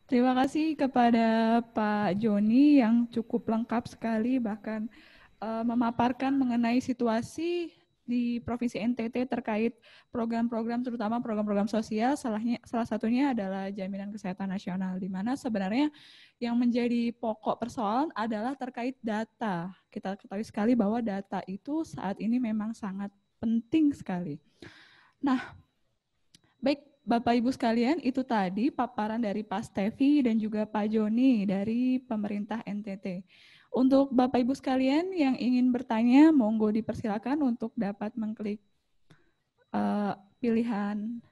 Terima kasih kepada Pak Joni yang cukup lengkap sekali, bahkan memaparkan mengenai situasi di Provinsi NTT terkait program-program, terutama program-program sosial, salah satunya adalah Jaminan Kesehatan Nasional, di mana sebenarnya yang menjadi pokok persoalan adalah terkait data. Kita ketahui sekali bahwa data itu saat ini memang sangat penting sekali. Nah, baik Bapak Ibu sekalian, itu tadi paparan dari Pak Stevi dan juga Pak Joni dari pemerintah NTT. Untuk Bapak Ibu sekalian yang ingin bertanya, monggo dipersilakan untuk dapat mengklik pilihan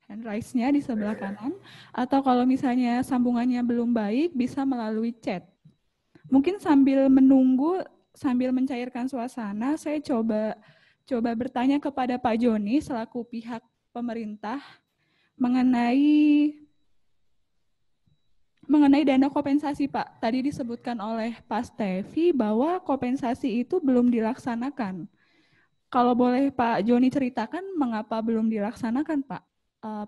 hand raise-nya di sebelah kanan, atau kalau misalnya sambungannya belum baik, bisa melalui chat. Mungkin sambil menunggu, sambil mencairkan suasana, saya coba bertanya kepada Pak Joni selaku pihak pemerintah mengenai dana kompensasi, Pak. Tadi disebutkan oleh Pak Stevi bahwa kompensasi itu belum dilaksanakan. Kalau boleh Pak Joni ceritakan mengapa belum dilaksanakan, Pak?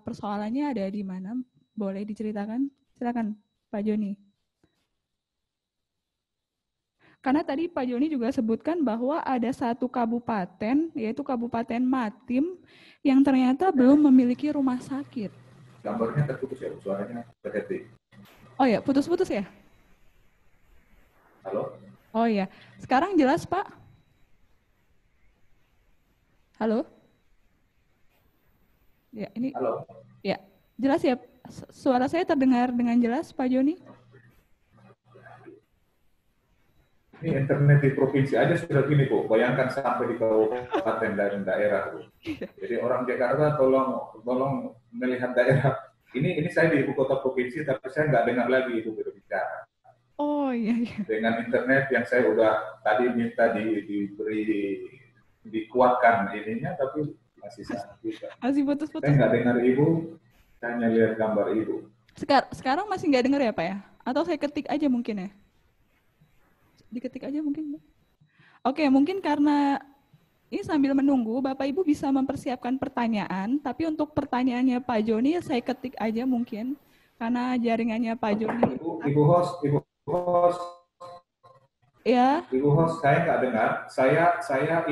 Persoalannya ada di mana? Boleh diceritakan? Silakan, Pak Joni. Karena tadi Pak Joni juga sebutkan bahwa ada satu kabupaten, yaitu Kabupaten Matim, yang ternyata belum memiliki rumah sakit. Gambarnya terputus ya, suaranya terhenti. Oh ya, putus-putus ya? Halo? Oh ya, sekarang jelas Pak? Halo? Ya, ini Halo? ya jelas ya. Suara saya terdengar dengan jelas, Pak Joni? Ini internet di provinsi aja sudah gini, Bu. Bayangkan sampai di kabupaten dan daerah, Bu. Jadi orang Jakarta tolong melihat daerah. Ini saya di ibu kota provinsi, tapi saya nggak dengar lagi itu berbicara. Oh iya, iya. Dengan internet yang saya udah tadi minta dikuatkan ininya, tapi masih sama juga. Masih Saya putus-putus. nggak dengar Ibu, saya hanya lihat gambar Ibu. Sekarang masih nggak dengar ya, Pak ya? Atau saya ketik aja mungkin ya? Diketik aja mungkin. Oke, mungkin karena ini sambil menunggu, Bapak Ibu bisa mempersiapkan pertanyaan, tapi untuk pertanyaannya Pak Joni saya ketik aja mungkin, karena jaringannya Pak Joni. Ibu host, Ya, Ibu host, saya nggak dengar. Saya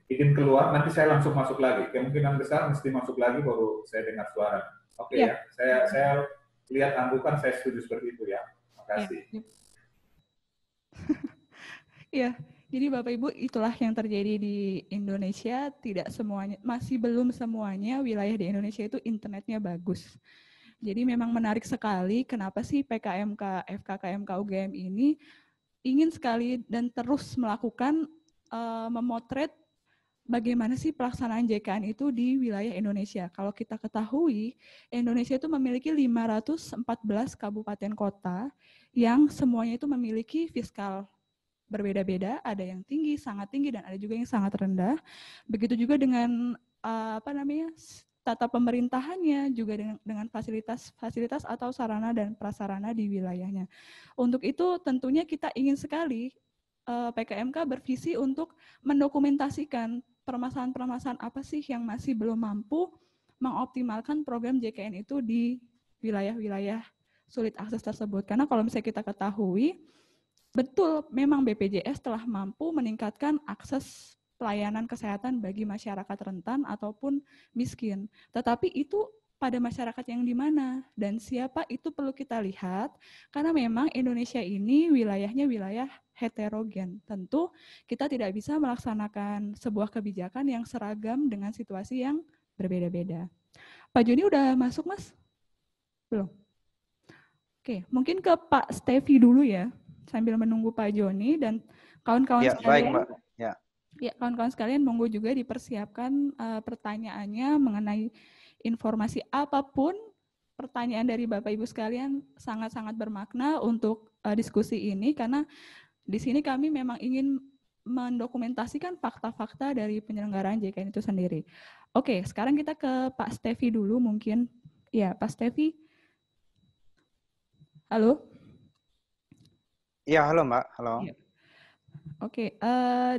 izin keluar, nanti saya langsung masuk lagi. Kemungkinan besar mesti masuk lagi baru saya dengar suara. Oke ya, ya, saya lihat anggukan, saya setuju seperti itu ya. ya. Makasih. Ya, jadi Bapak Ibu itulah yang terjadi di Indonesia. Tidak semuanya, masih belum semuanya wilayah di Indonesia itu internetnya bagus. Jadi memang menarik sekali kenapa sih PKMK, FKKMK UGM ini ingin sekali dan terus melakukan memotret bagaimana sih pelaksanaan JKN itu di wilayah Indonesia. Kalau kita ketahui, Indonesia itu memiliki 514 kabupaten kota yang semuanya itu memiliki fiskal berbeda-beda, ada yang tinggi, sangat tinggi, dan ada juga yang sangat rendah. Begitu juga dengan tata pemerintahannya, juga dengan fasilitas atau sarana dan prasarana di wilayahnya. Untuk itu tentunya kita ingin sekali PKMK bervisi untuk mendokumentasikan permasalahan-permasalahan apa sih yang masih belum mampu mengoptimalkan program JKN itu di wilayah-wilayah sulit akses tersebut. Karena kalau misalnya kita ketahui, betul, memang BPJS telah mampu meningkatkan akses pelayanan kesehatan bagi masyarakat rentan ataupun miskin. Tetapi itu pada masyarakat yang di mana dan siapa itu perlu kita lihat, karena memang Indonesia ini wilayahnya wilayah heterogen. Tentu kita tidak bisa melaksanakan sebuah kebijakan yang seragam dengan situasi yang berbeda-beda. Pak Joni udah masuk, Mas? Belum? Oke, mungkin ke Pak Stevi dulu ya, sambil menunggu Pak Joni dan kawan-kawan Ya, baik sekalian. Mbak. Ya. Ya, kawan-kawan sekalian, monggo juga dipersiapkan pertanyaannya mengenai informasi apapun. Pertanyaan dari Bapak Ibu sekalian sangat-sangat bermakna untuk diskusi ini, karena di sini kami memang ingin mendokumentasikan fakta-fakta dari penyelenggaraan JKN itu sendiri. Oke, sekarang kita ke Pak Stevi dulu mungkin. Ya, Pak Stevi. Halo? Iya, halo Mbak. Halo. Iya. Oke,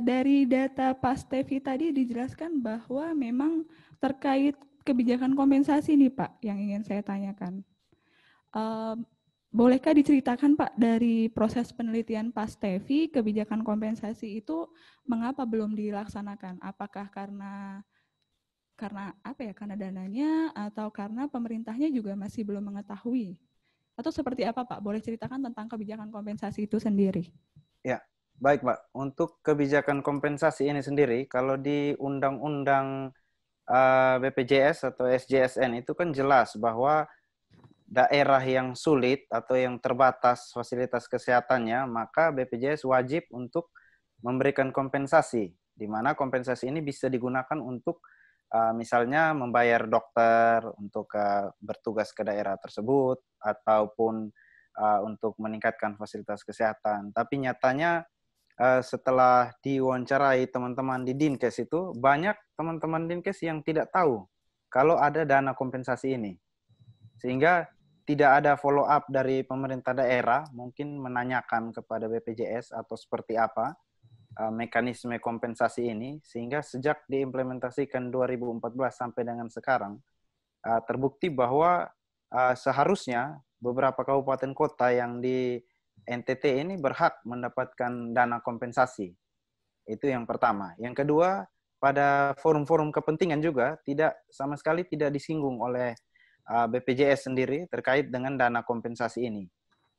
dari data Pak Stevi tadi dijelaskan bahwa memang terkait kebijakan kompensasi nih Pak, yang ingin saya tanyakan. Bolehkah diceritakan Pak dari proses penelitian PASTEVI kebijakan kompensasi itu mengapa belum dilaksanakan? Apakah karena apa ya? Karena dananya atau karena pemerintahnya juga masih belum mengetahui? Atau seperti apa Pak? Boleh ceritakan tentang kebijakan kompensasi itu sendiri? Ya, baik Pak. Untuk kebijakan kompensasi ini sendiri, kalau di Undang-Undang BPJS atau SJSN itu kan jelas bahwa daerah yang sulit atau yang terbatas fasilitas kesehatannya, maka BPJS wajib untuk memberikan kompensasi, di mana kompensasi ini bisa digunakan untuk misalnya membayar dokter untuk bertugas ke daerah tersebut, ataupun untuk meningkatkan fasilitas kesehatan. Tapi nyatanya setelah diwawancarai teman-teman di Dinkes itu, banyak teman-teman Dinkes yang tidak tahu kalau ada dana kompensasi ini. Sehingga tidak ada follow up dari pemerintah daerah, mungkin menanyakan kepada BPJS atau seperti apa mekanisme kompensasi ini, sehingga sejak diimplementasikan 2014 sampai dengan sekarang, terbukti bahwa seharusnya beberapa kabupaten kota yang di NTT ini berhak mendapatkan dana kompensasi. Itu yang pertama. Yang kedua, pada forum-forum kepentingan juga sama sekali tidak disinggung oleh BPJS sendiri terkait dengan dana kompensasi ini.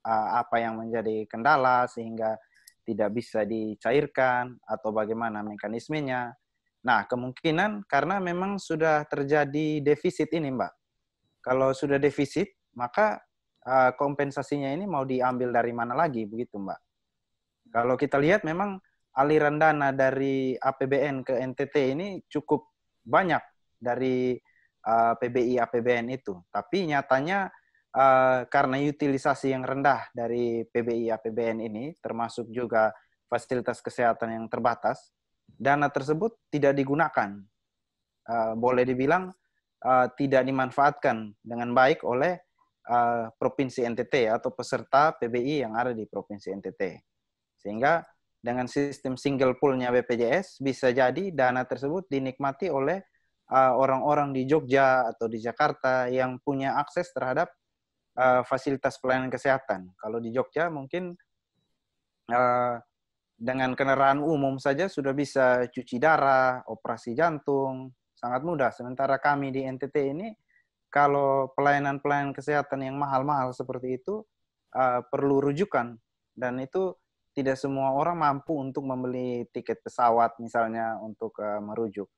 Apa yang menjadi kendala sehingga tidak bisa dicairkan atau bagaimana mekanismenya. Nah, kemungkinan karena memang sudah terjadi defisit ini, Mbak. Kalau sudah defisit, maka kompensasinya ini mau diambil dari mana lagi, begitu, Mbak. Kalau kita lihat memang aliran dana dari APBN ke NTT ini cukup banyak dari PBI APBN itu. Tapi nyatanya karena utilisasi yang rendah dari PBI APBN ini, termasuk juga fasilitas kesehatan yang terbatas, dana tersebut tidak digunakan. Boleh dibilang tidak dimanfaatkan dengan baik oleh Provinsi NTT atau peserta PBI yang ada di Provinsi NTT. Sehingga dengan sistem single pool-nya BPJS, bisa jadi dana tersebut dinikmati oleh orang-orang di Jogja atau di Jakarta yang punya akses terhadap fasilitas pelayanan kesehatan. Kalau di Jogja mungkin dengan kendaraan umum saja sudah bisa cuci darah, operasi jantung, sangat mudah. Sementara kami di NTT ini, kalau pelayanan-pelayanan kesehatan yang mahal-mahal seperti itu, perlu rujukan. Dan itu tidak semua orang mampu untuk membeli tiket pesawat misalnya untuk merujuk.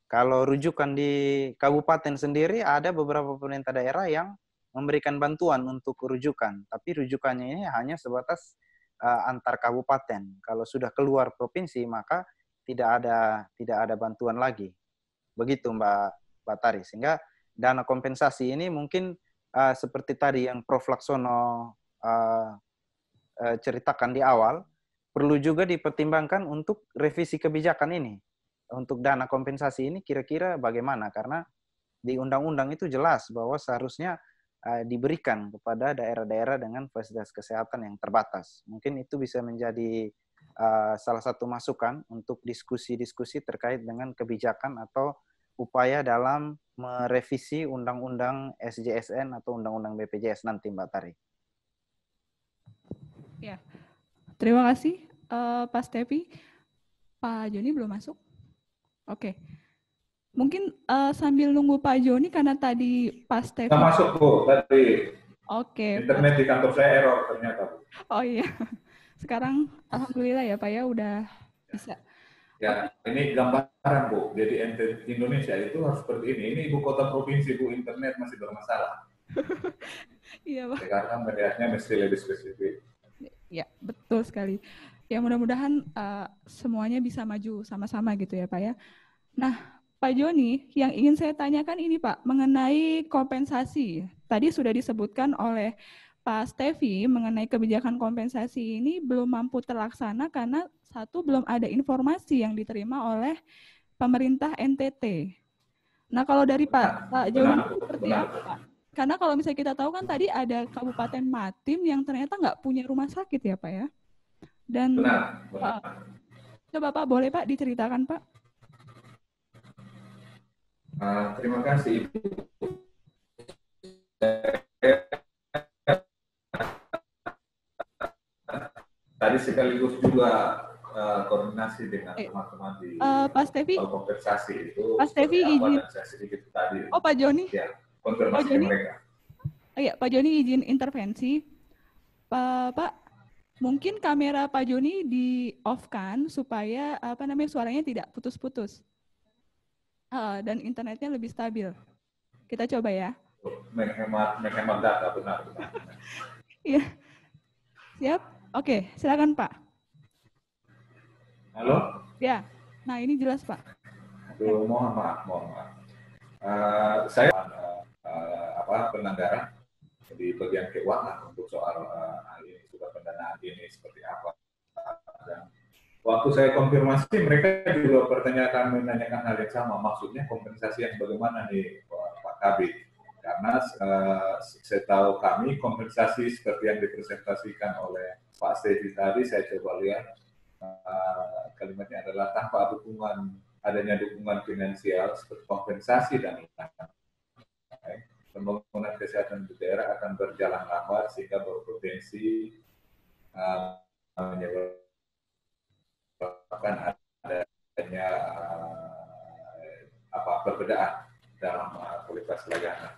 Kalau rujukan di kabupaten sendiri, ada beberapa pemerintah daerah yang memberikan bantuan untuk rujukan. Tapi rujukannya ini hanya sebatas antar kabupaten. Kalau sudah keluar provinsi, maka tidak ada bantuan lagi. Begitu Mbak Tari. Sehingga dana kompensasi ini mungkin seperti tadi yang Prof. Laksono ceritakan di awal, perlu juga dipertimbangkan untuk revisi kebijakan ini. Untuk dana kompensasi ini kira-kira bagaimana? Karena di undang-undang itu jelas bahwa seharusnya diberikan kepada daerah-daerah dengan fasilitas kesehatan yang terbatas. Mungkin itu bisa menjadi salah satu masukan untuk diskusi-diskusi terkait dengan kebijakan atau upaya dalam merevisi undang-undang SJSN atau undang-undang BPJS nanti, Mbak Tari. Ya, terima kasih Pak Stevi. Pak Joni belum masuk? Oke. Mungkin sambil nunggu Pak Joni karena tadi Pak Stevi... Nggak masuk, Bu, tadi. Oke. Internet di kantor saya error ternyata. Oh iya. Sekarang alhamdulillah ya Pak ya udah bisa. Ya, ini gambaran, Bu. Jadi Indonesia itu harus seperti ini. Ini ibu kota provinsi, Bu, internet masih bermasalah. Iya, Pak. Karena medianya mesti lebih spesifik. Ya, betul sekali. Ya, mudah-mudahan semuanya bisa maju sama-sama gitu ya, Pak ya. Nah, Pak Joni, yang ingin saya tanyakan ini, Pak, mengenai kompensasi. Tadi sudah disebutkan oleh Pak Stevi mengenai kebijakan kompensasi ini belum mampu terlaksana karena satu, belum ada informasi yang diterima oleh pemerintah NTT. Nah, kalau dari Pak Joni seperti apa, Pak? Karena kalau misalnya kita tahu kan tadi ada Kabupaten Matim yang ternyata nggak punya rumah sakit ya, Pak ya. Dan benar. Coba Pak, boleh Pak diceritakan Pak? Terima kasih Ibu. Tadi sekaligus juga koordinasi dengan teman-teman di Pak Stevi, kompensasi itu Pak Stevi izin. dan saya sedikit tadi. Oh Pak Joni. Ya, konfirmasi mereka. Iya, Pak Joni izin intervensi. Pak, mungkin kamera Pak Joni di off kan supaya suaranya tidak putus-putus dan internetnya lebih stabil. Kita coba ya. Menghemat data, benar. Iya, siap. Oke, silakan Pak. Halo. Ya, nah ini jelas Pak. Aduh, mohon maaf. Saya penanggaran di bagian keuangan untuk soal ini sudah pendanaan ini seperti apa. Dan waktu saya konfirmasi mereka juga menanyakan hal yang sama, maksudnya kompensasi yang bagaimana nih Pak Kabid, karena saya tahu kami kompensasi seperti yang dipresentasikan oleh Pak Stevi tadi, saya coba lihat kalimatnya adalah tanpa adanya dukungan finansial seperti kompensasi dan lain-lain, pembangunan kesehatan di daerah akan berjalan lambat sehingga berpotensi menyebabkan adanya perbedaan dalam kualitas layanan.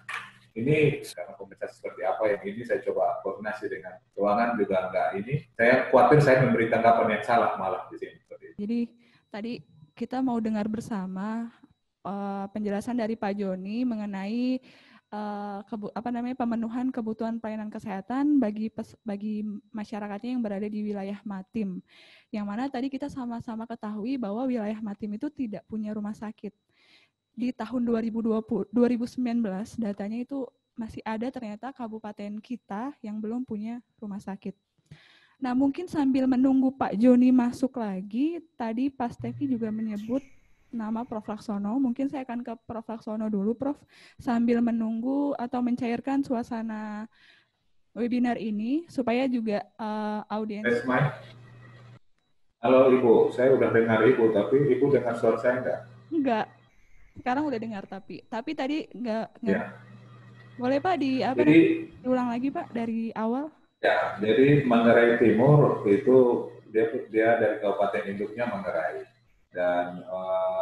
Ini karena kompensasi seperti apa yang ini saya coba koordinasi dengan keuangan juga enggak ini. Saya khawatir saya memberi tanggapan yang salah malah di sini. Jadi tadi kita mau dengar bersama penjelasan dari Pak Joni mengenai pemenuhan kebutuhan pelayanan kesehatan bagi masyarakatnya yang berada di wilayah Matim. Yang mana tadi kita sama-sama ketahui bahwa wilayah Matim itu tidak punya rumah sakit. Di tahun 2019 datanya itu masih ada ternyata kabupaten kita yang belum punya rumah sakit. Nah mungkin sambil menunggu Pak Joni masuk lagi, tadi Pak Stevi juga menyebut nama Prof. Laksono. Mungkin saya akan ke Prof. Laksono dulu, Prof. Sambil menunggu atau mencairkan suasana webinar ini supaya juga audiens. Halo Ibu, saya udah dengar Ibu, tapi Ibu dengar suara saya enggak? Enggak. Sekarang udah dengar tapi tadi enggak. Ya. Boleh Pak diulang lagi Pak dari awal? Ya, jadi Manggarai Timur itu dia dari kabupaten induknya Manggarai. Dan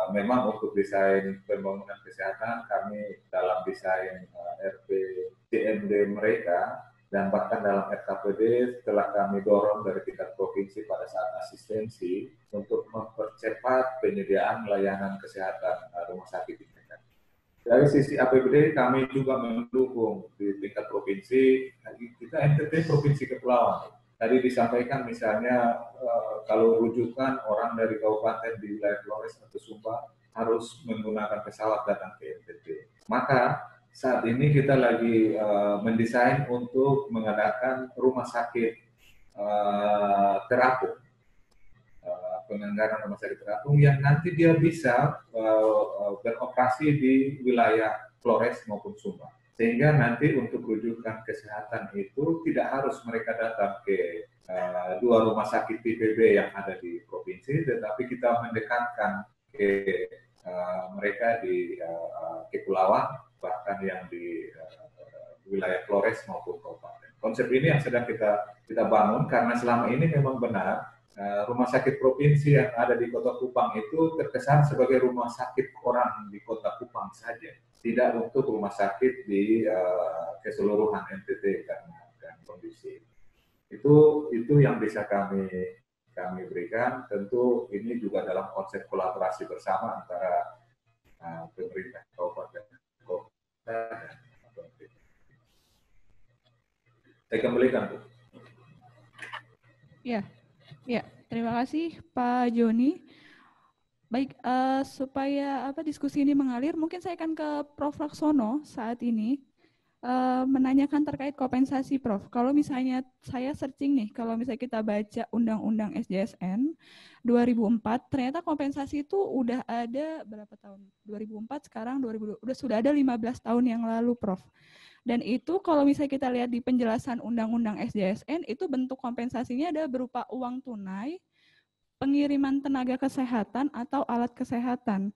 memang untuk desain pembangunan kesehatan kami dalam desain RPJMD mereka dan bahkan dalam RKPD setelah kami dorong dari tingkat provinsi pada saat asistensi untuk mempercepat penyediaan layanan kesehatan rumah sakit ini. Dari sisi APBD kami juga mendukung di tingkat provinsi, kita NTT Provinsi Kepulauan. Tadi disampaikan misalnya kalau rujukan orang dari kabupaten di wilayah Flores atau Sumba harus menggunakan pesawat datang ke NTT. Maka saat ini kita lagi mendesain untuk mengadakan rumah sakit terapung, penganggaran rumah sakit terapung yang nanti dia bisa beroperasi di wilayah Flores maupun Sumba. Sehingga nanti untuk rujukan kesehatan itu tidak harus mereka datang ke dua rumah sakit PPB yang ada di provinsi, tetapi kita mendekatkan ke mereka di Kepulauan, bahkan yang di wilayah Flores maupun kabupaten. Konsep ini yang sedang kita bangun karena selama ini memang benar rumah sakit provinsi yang ada di Kota Kupang itu terkesan sebagai rumah sakit orang di Kota Kupang saja, tidak untuk rumah sakit di keseluruhan NTT karena kondisi itu yang bisa kami berikan. Tentu ini juga dalam konsep kolaborasi bersama antara pemerintah kabupaten kota dan pemerintah. Saya kembalikan, Bu. Ya, terima kasih Pak Joni. Baik, supaya diskusi ini mengalir, mungkin saya akan ke Prof. Laksono saat ini menanyakan terkait kompensasi, Prof. Kalau misalnya saya searching nih, kalau misalnya kita baca Undang-Undang SJSN 2004, ternyata kompensasi itu udah ada berapa tahun? 2004, sekarang 2020, sudah ada 15 tahun yang lalu, Prof. Dan itu kalau misalnya kita lihat di penjelasan Undang-Undang SJSN, itu bentuk kompensasinya ada berupa uang tunai, pengiriman tenaga kesehatan, atau alat kesehatan.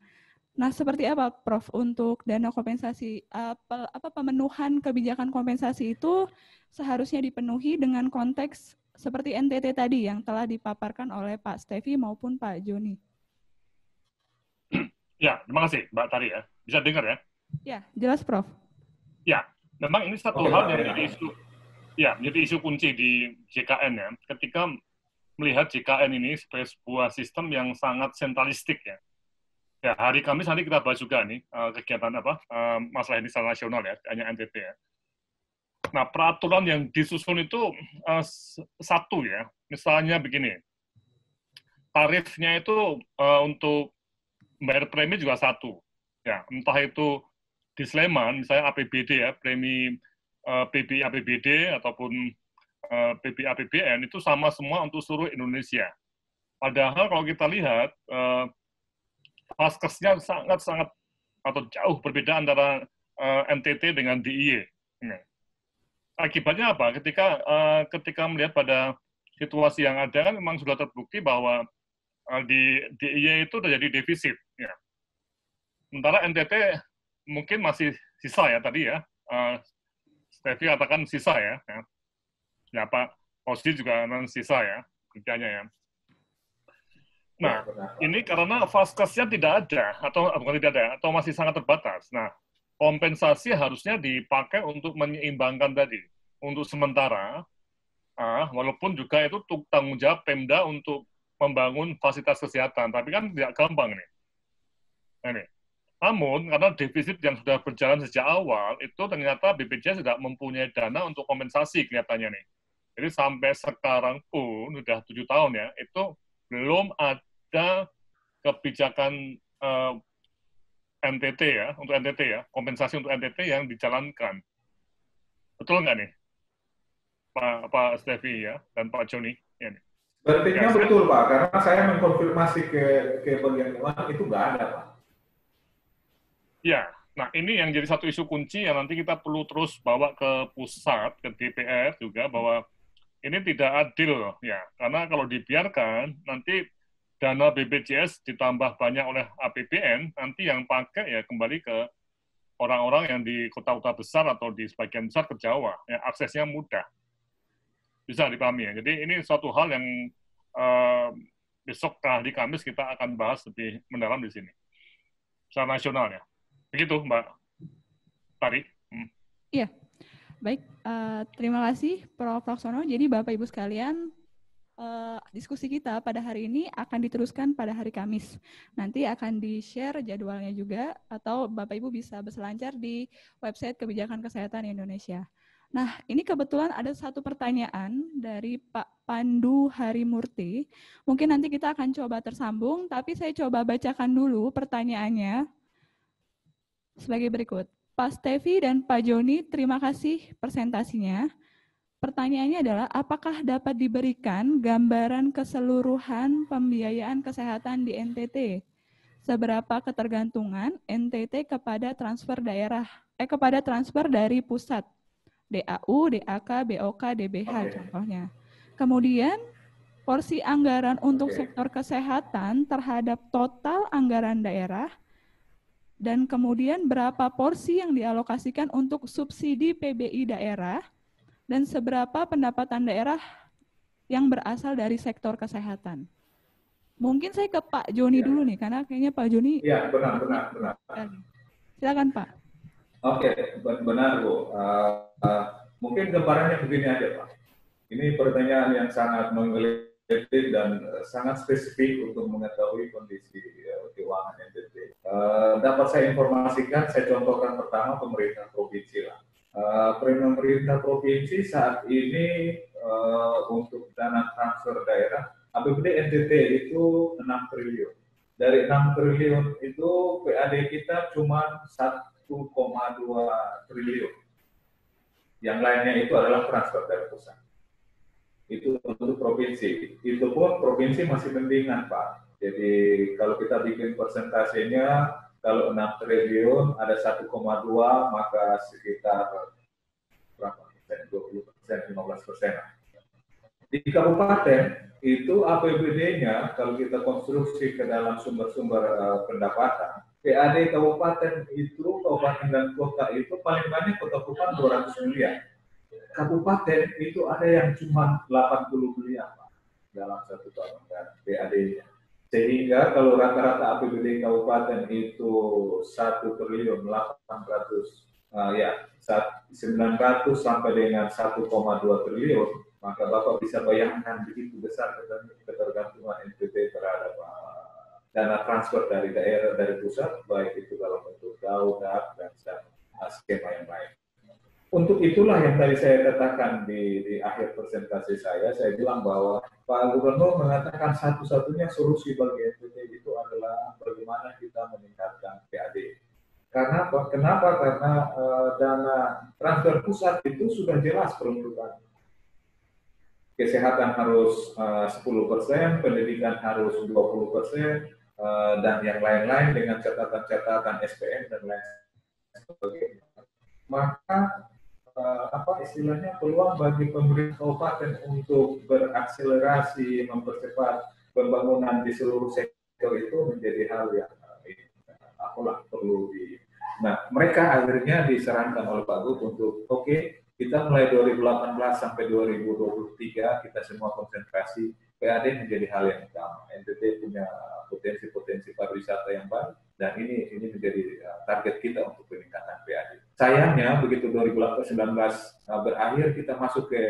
Nah, seperti apa, Prof, untuk dana kompensasi? Apa pemenuhan kebijakan kompensasi itu seharusnya dipenuhi dengan konteks seperti NTT tadi yang telah dipaparkan oleh Pak Stevi maupun Pak Joni? Ya, terima kasih Mbak Tari ya. Bisa dengar ya? Ya, jelas, Prof. Ya, memang ini satu hal yang menjadi isu kunci di JKN ya. Ketika melihat JKN ini sebagai sebuah sistem yang sangat sentralistik ya. Ya, hari Kamis nanti kita bahas juga nih kegiatan masalah ini secara nasional ya, hanya NTT ya. Nah, peraturan yang disusun itu satu ya. Misalnya begini, tarifnya itu untuk bayar premi juga satu. Ya, entah itu di Sleman, misalnya APBD ya, premi PBI APBD ataupun PBI APBN itu sama semua untuk seluruh Indonesia. Padahal kalau kita lihat Faskesnya sangat-sangat atau jauh berbeda antara NTT dengan DIY. Akibatnya apa? Ketika melihat pada situasi yang ada kan memang sudah terbukti bahwa di DIY itu terjadi defisit. Ya. Sementara NTT mungkin masih sisa ya tadi ya. Stevi katakan sisa ya. Ya Pak Osdi juga sisa ya kerjanya ya. Nah, ini karena Faskesnya tidak ada, atau bukan tidak ada, atau masih sangat terbatas. Nah, kompensasi harusnya dipakai untuk menyeimbangkan tadi. Untuk sementara, walaupun juga itu tanggung jawab Pemda untuk membangun fasilitas kesehatan, tapi kan tidak gampang nih. Nah, ini. Namun, karena defisit yang sudah berjalan sejak awal, itu ternyata BPJS tidak mempunyai dana untuk kompensasi kelihatannya nih. Jadi sampai sekarang pun, sudah 7 tahun ya, itu belum ada kebijakan NTT ya, untuk NTT ya, kompensasi untuk NTT yang dijalankan. Betul nggak nih, Pak Stevi ya, dan Pak Joni? Ya, Berarti betul Pak, karena saya mengkonfirmasi ke bagian keuangan itu nggak ada Pak. Ya, nah ini yang jadi satu isu kunci yang nanti kita perlu terus bawa ke pusat, ke DPR juga, bahwa ini tidak adil ya, karena kalau dibiarkan nanti dana BPJS ditambah banyak oleh APBN, nanti yang pakai ya kembali ke orang-orang yang di kota-kota besar atau di sebagian besar ke Jawa, ya, aksesnya mudah. Bisa dipahami ya. Jadi ini suatu hal yang besok di Kamis kita akan bahas lebih mendalam di sini. Secara nasional ya. Begitu Mbak Tari. Iya. Baik, terima kasih Prof. Laksono. Jadi Bapak Ibu sekalian, diskusi kita pada hari ini akan diteruskan pada hari Kamis. Nanti akan di-share jadwalnya juga, atau Bapak Ibu bisa berselancar di website Kebijakan Kesehatan Indonesia. Nah, ini kebetulan ada satu pertanyaan dari Pak Pandu Harimurti. Mungkin nanti kita akan coba tersambung, tapi saya coba bacakan dulu pertanyaannya sebagai berikut. Pak Stevi dan Pak Joni, terima kasih presentasinya. Pertanyaannya adalah, apakah dapat diberikan gambaran keseluruhan pembiayaan kesehatan di NTT? Seberapa ketergantungan NTT kepada transfer dari pusat? DAU, DAK, BOK, DBH contohnya. Kemudian, porsi anggaran untuk sektor kesehatan terhadap total anggaran daerah, dan kemudian berapa porsi yang dialokasikan untuk subsidi PBI daerah, dan seberapa pendapatan daerah yang berasal dari sektor kesehatan. Mungkin saya ke Pak Joni dulu nih, karena kayaknya Pak Joni... Iya, benar. Silakan Pak. Oke, benar Bu. Mungkin gambarannya begini aja Pak. Ini pertanyaan yang sangat menggelitik dan sangat spesifik untuk mengetahui kondisi keuangan NTT. Dapat saya informasikan, saya contohkan pertama pemerintah provinsi lah. Pemerintah provinsi saat ini untuk dana transfer daerah, APBD NTT itu 6 triliun. Dari 6 triliun itu PAD kita cuma 1,2 triliun. Yang lainnya itu adalah transfer dari pusat. Itu untuk provinsi. Itu pun provinsi masih mendingan Pak. Jadi kalau kita bikin persentasenya, kalau 6 triliun ada 1,2 maka sekitar berapa persen? 20%, 15%. Di kabupaten itu APBD-nya kalau kita konstruksi ke dalam sumber-sumber pendapatan PAD kabupaten itu, kabupaten dan kota itu paling banyak kota Kupang 200 miliar. Kabupaten itu ada yang cuma 80 miliar Pak, dalam satu tahun kan, PAD-nya. Sehingga kalau rata-rata APBD kabupaten itu 1.800.000.000, ya 900 sampai dengan 1,2 triliun, maka Bapak bisa bayangkan begitu besar ketergantungan NTT terhadap dana transfer dari daerah, dari pusat, baik itu dalam bentuk daulat dan skema yang lain. Untuk itulah yang tadi saya katakan di akhir presentasi saya bilang bahwa Pak Gubernur mengatakan satu-satunya solusi bagi NTT itu adalah bagaimana kita meningkatkan PAD. Karena apa? Kenapa? Karena dana transfer pusat itu sudah jelas peruntukan. Kesehatan harus 10%, pendidikan harus 20%, dan yang lain-lain dengan catatan-catatan SPM dan lain sebagainya. Maka istilahnya peluang bagi pemerintah kabupaten untuk berakselerasi mempercepat pembangunan di seluruh sektor itu menjadi hal yang perlu di. Nah, mereka akhirnya disarankan oleh Pak Gub untuk kita mulai 2018 sampai 2023 kita semua konsentrasi PAD menjadi hal yang utama. NTT punya potensi-potensi pariwisata yang baik dan ini menjadi target kita untuk peningkatan PAD. Sayangnya begitu 2019 berakhir kita masuk ke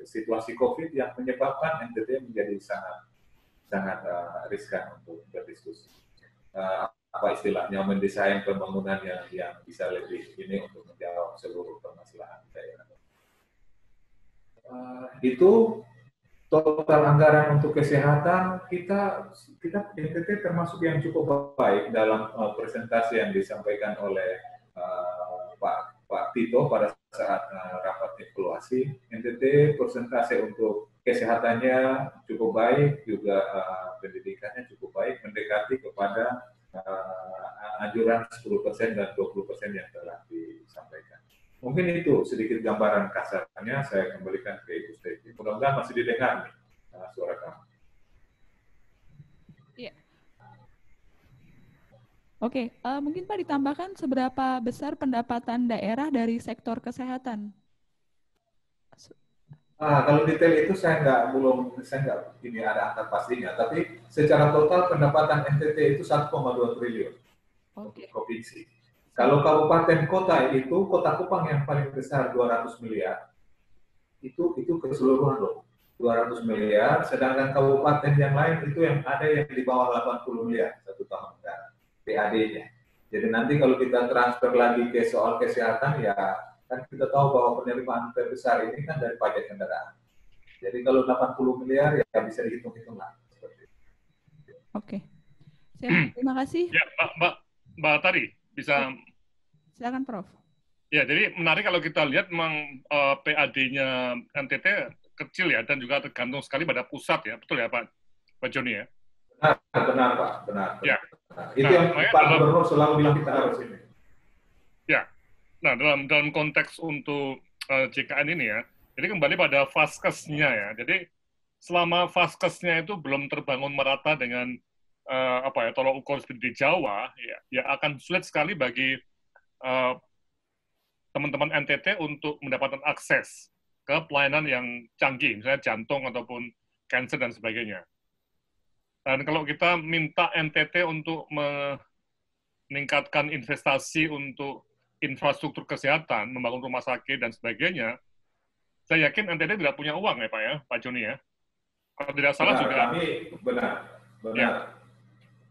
situasi COVID yang menyebabkan NTT menjadi sangat riskan untuk berdiskusi. Apa istilahnya mendesain pembangunan yang bisa lebih ini untuk menjawab seluruh permasalahan daerah. Itu total anggaran untuk kesehatan kita NTT termasuk yang cukup baik dalam presentasi yang disampaikan oleh Pak Tito pada saat rapat evaluasi. NTT persentase untuk kesehatannya cukup baik, juga pendidikannya cukup baik, mendekati kepada anjuran 10% dan 20% yang telah disampaikan. Mungkin itu sedikit gambaran kasarnya, saya kembalikan ke Ibu Stefi. Mudah-mudahan masih didengar nih suara kamu. Iya. Oke, mungkin Pak ditambahkan seberapa besar pendapatan daerah dari sektor kesehatan? Kalau detail itu saya nggak ini ada angka pastinya, tapi secara total pendapatan NTT itu 1,2 triliun untuk provinsi. Kalau kabupaten kota itu, Kota Kupang yang paling besar 200 miliar, itu keseluruhan loh, 200 miliar, sedangkan kabupaten yang lain itu yang ada yang di bawah 80 miliar satu tahun PAD-nya. Jadi nanti kalau kita transfer lagi ke soal kesehatan, ya kan kita tahu bahwa penerimaan terbesar ini kan dari pajak kendaraan. Jadi kalau 80 miliar ya bisa dihitung-hitung lah. Oke. Terima kasih. Ya, Mbak Tari, bisa... Silakan, Prof. Ya, jadi menarik kalau kita lihat memang PAD-nya NTT kecil ya, dan juga tergantung sekali pada pusat ya. Betul ya, Pak Joni ya? Benar, Pak. Benar. Ya. Itu yang Pak Gubernur selalu bilang kita harus ini. Ya. Nah, dalam konteks untuk JKN ini ya, jadi kembali pada vaskesnya ya. Jadi selama vaskesnya itu belum terbangun merata dengan tolok ukur seperti di Jawa, ya akan sulit sekali bagi teman-teman NTT untuk mendapatkan akses ke pelayanan yang canggih, misalnya jantung ataupun kanker dan sebagainya. Dan kalau kita minta NTT untuk meningkatkan investasi untuk infrastruktur kesehatan, membangun rumah sakit dan sebagainya, saya yakin NTT tidak punya uang ya Pak ya, Pak Joni ya. Kalau tidak salah benar, juga. Kami benar. Ya.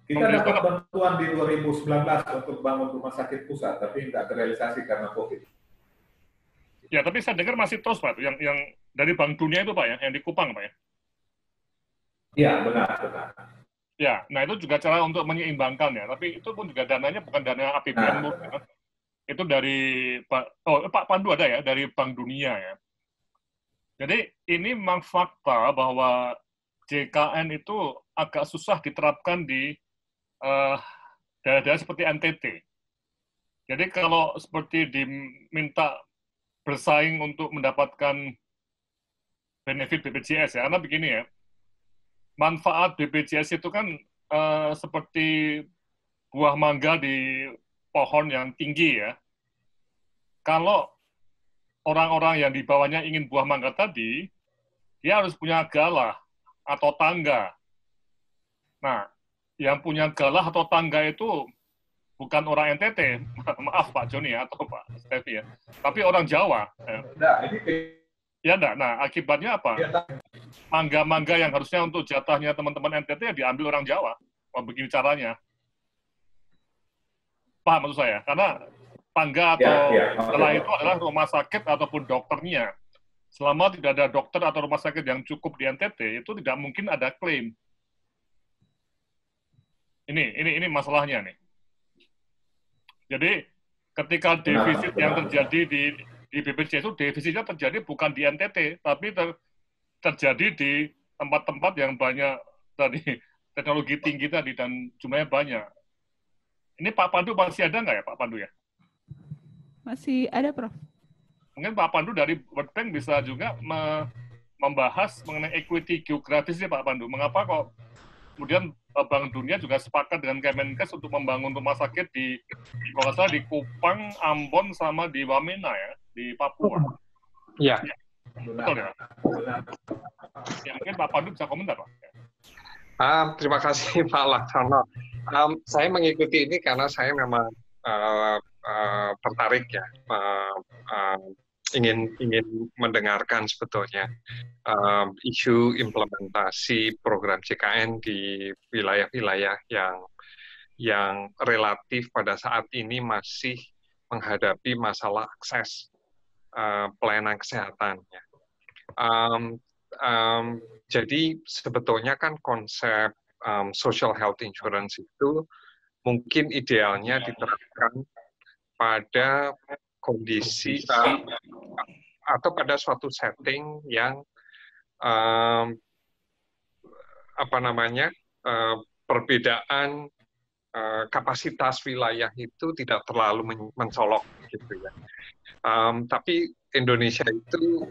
Kita dapat bantuan di 2019 untuk bangun rumah sakit pusat, tapi tidak terrealisasi karena COVID. Ya, tapi saya dengar masih terus Pak, yang dari Bank Dunia itu Pak ya, yang di Kupang Pak ya. Iya, benar. Ya, nah itu juga cara untuk menyeimbangkan ya, tapi itu pun juga dananya bukan dana APBN ya. Itu dari Pak Pandu ada ya, dari Bank Dunia ya. Jadi ini memang fakta bahwa JKN itu agak susah diterapkan di daerah-daerah seperti NTT. Jadi kalau seperti diminta bersaing untuk mendapatkan benefit BPJS ya, karena begini ya, manfaat BPJS itu kan seperti buah mangga di pohon yang tinggi ya. Kalau orang-orang yang di bawahnya ingin buah mangga tadi, dia harus punya galah atau tangga. Nah, yang punya galah atau tangga itu bukan orang NTT, maaf Pak Joni atau Pak Stevi ya, tapi orang Jawa. Nah, ini ya enggak. Nah, akibatnya apa? Mangga-mangga yang harusnya untuk jatahnya teman-teman NTT ya diambil orang Jawa. Wah, begini caranya. Paham maksud saya? Karena tangga atau galah itu adalah rumah sakit ataupun dokternya. Selama tidak ada dokter atau rumah sakit yang cukup di NTT, itu tidak mungkin ada klaim. Ini masalahnya nih. Jadi ketika defisit yang terjadi di BPJS itu defisitnya terjadi bukan di NTT, tapi terjadi di tempat-tempat yang banyak tadi teknologi tinggi tadi dan jumlahnya banyak. Ini Pak Pandu masih ada nggak ya Pak Pandu ya? Masih ada, Prof. Mungkin Pak Pandu dari World Bank bisa juga membahas mengenai equity geografis ya Pak Pandu. Mengapa kok kemudian Bank Dunia juga sepakat dengan Kemenkes untuk membangun rumah sakit di kalau nggak salah di Kupang, Ambon, sama di Wamena ya, di Papua. Iya. Betul ya? Ya mungkin Pak Pandu bisa komentar Pak. Terima kasih Pak Laksono. Saya mengikuti ini karena saya memang tertarik ya, ingin mendengarkan sebetulnya isu implementasi program JKN di wilayah-wilayah yang relatif pada saat ini masih menghadapi masalah akses pelayanan kesehatan. Jadi sebetulnya kan konsep social health insurance itu mungkin idealnya diterapkan pada kondisi atau pada suatu setting yang perbedaan kapasitas wilayah itu tidak terlalu mencolok gitu ya. Tapi Indonesia itu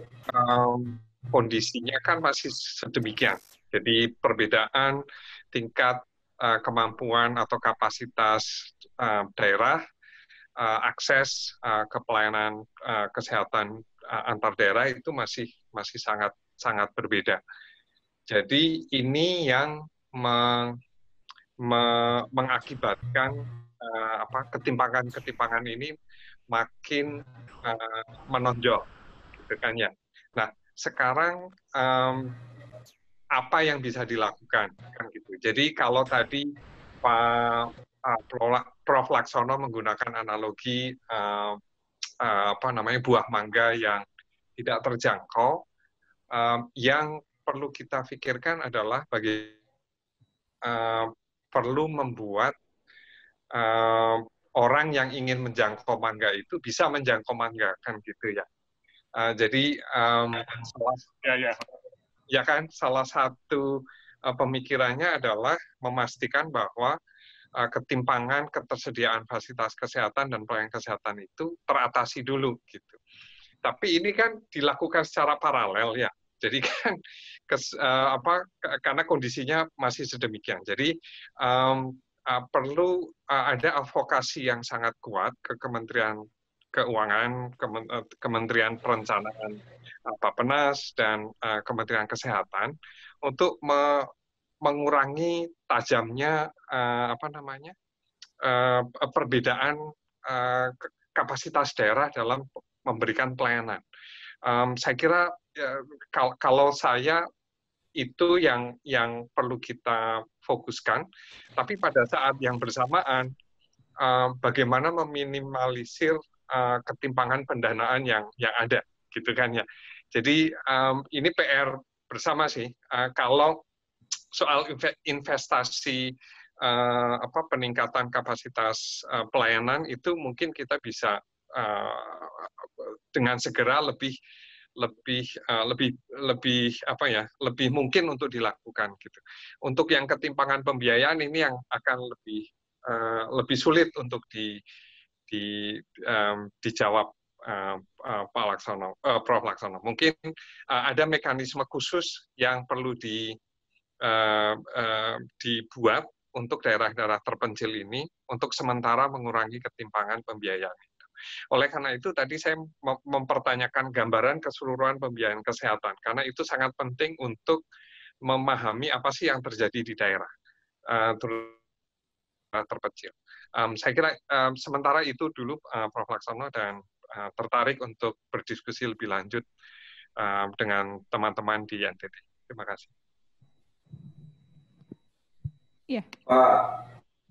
kondisinya kan masih sedemikian. Jadi perbedaan tingkat kemampuan atau kapasitas daerah, akses ke pelayanan kesehatan antar daerah itu masih sangat berbeda. Jadi ini yang mengakibatkan ketimpangan ini makin menonjol, gitu kan ya. Nah, sekarang apa yang bisa dilakukan kan gitu. Jadi kalau tadi Prof Laksono menggunakan analogi buah mangga yang tidak terjangkau, yang perlu kita pikirkan adalah perlu membuat orang yang ingin menjangkau mangga itu bisa menjangkau mangga kan gitu ya. Jadi salah satu pemikirannya adalah memastikan bahwa ketimpangan ketersediaan fasilitas kesehatan dan pelayanan kesehatan itu teratasi dulu gitu. Tapi ini kan dilakukan secara paralel ya. Jadi kan karena kondisinya masih sedemikian. Jadi perlu ada advokasi yang sangat kuat ke Kementerian Keuangan, Kementerian Perencanaan Bappenas dan Kementerian Kesehatan untuk mengurangi tajamnya perbedaan kapasitas daerah dalam memberikan pelayanan. Saya kira kalau saya itu yang perlu kita fokuskan, tapi pada saat yang bersamaan bagaimana meminimalisir ketimpangan pendanaan yang ada, gitu kan ya. Jadi ini PR bersama sih. Kalau soal investasi peningkatan kapasitas pelayanan itu mungkin kita bisa dengan segera lebih mungkin untuk dilakukan gitu. Untuk yang ketimpangan pembiayaan ini yang akan lebih sulit untuk dijawab Pak Laksono, Prof Laksono. Mungkin ada mekanisme khusus yang perlu dibuat untuk daerah-daerah terpencil ini untuk sementara mengurangi ketimpangan pembiayaan itu. Oleh karena itu tadi saya mempertanyakan gambaran keseluruhan pembiayaan kesehatan karena itu sangat penting untuk memahami apa sih yang terjadi di daerah terpencil. Saya kira sementara itu dulu Prof. Laksono dan tertarik untuk berdiskusi lebih lanjut dengan teman-teman di NTT. Terima kasih. Iya.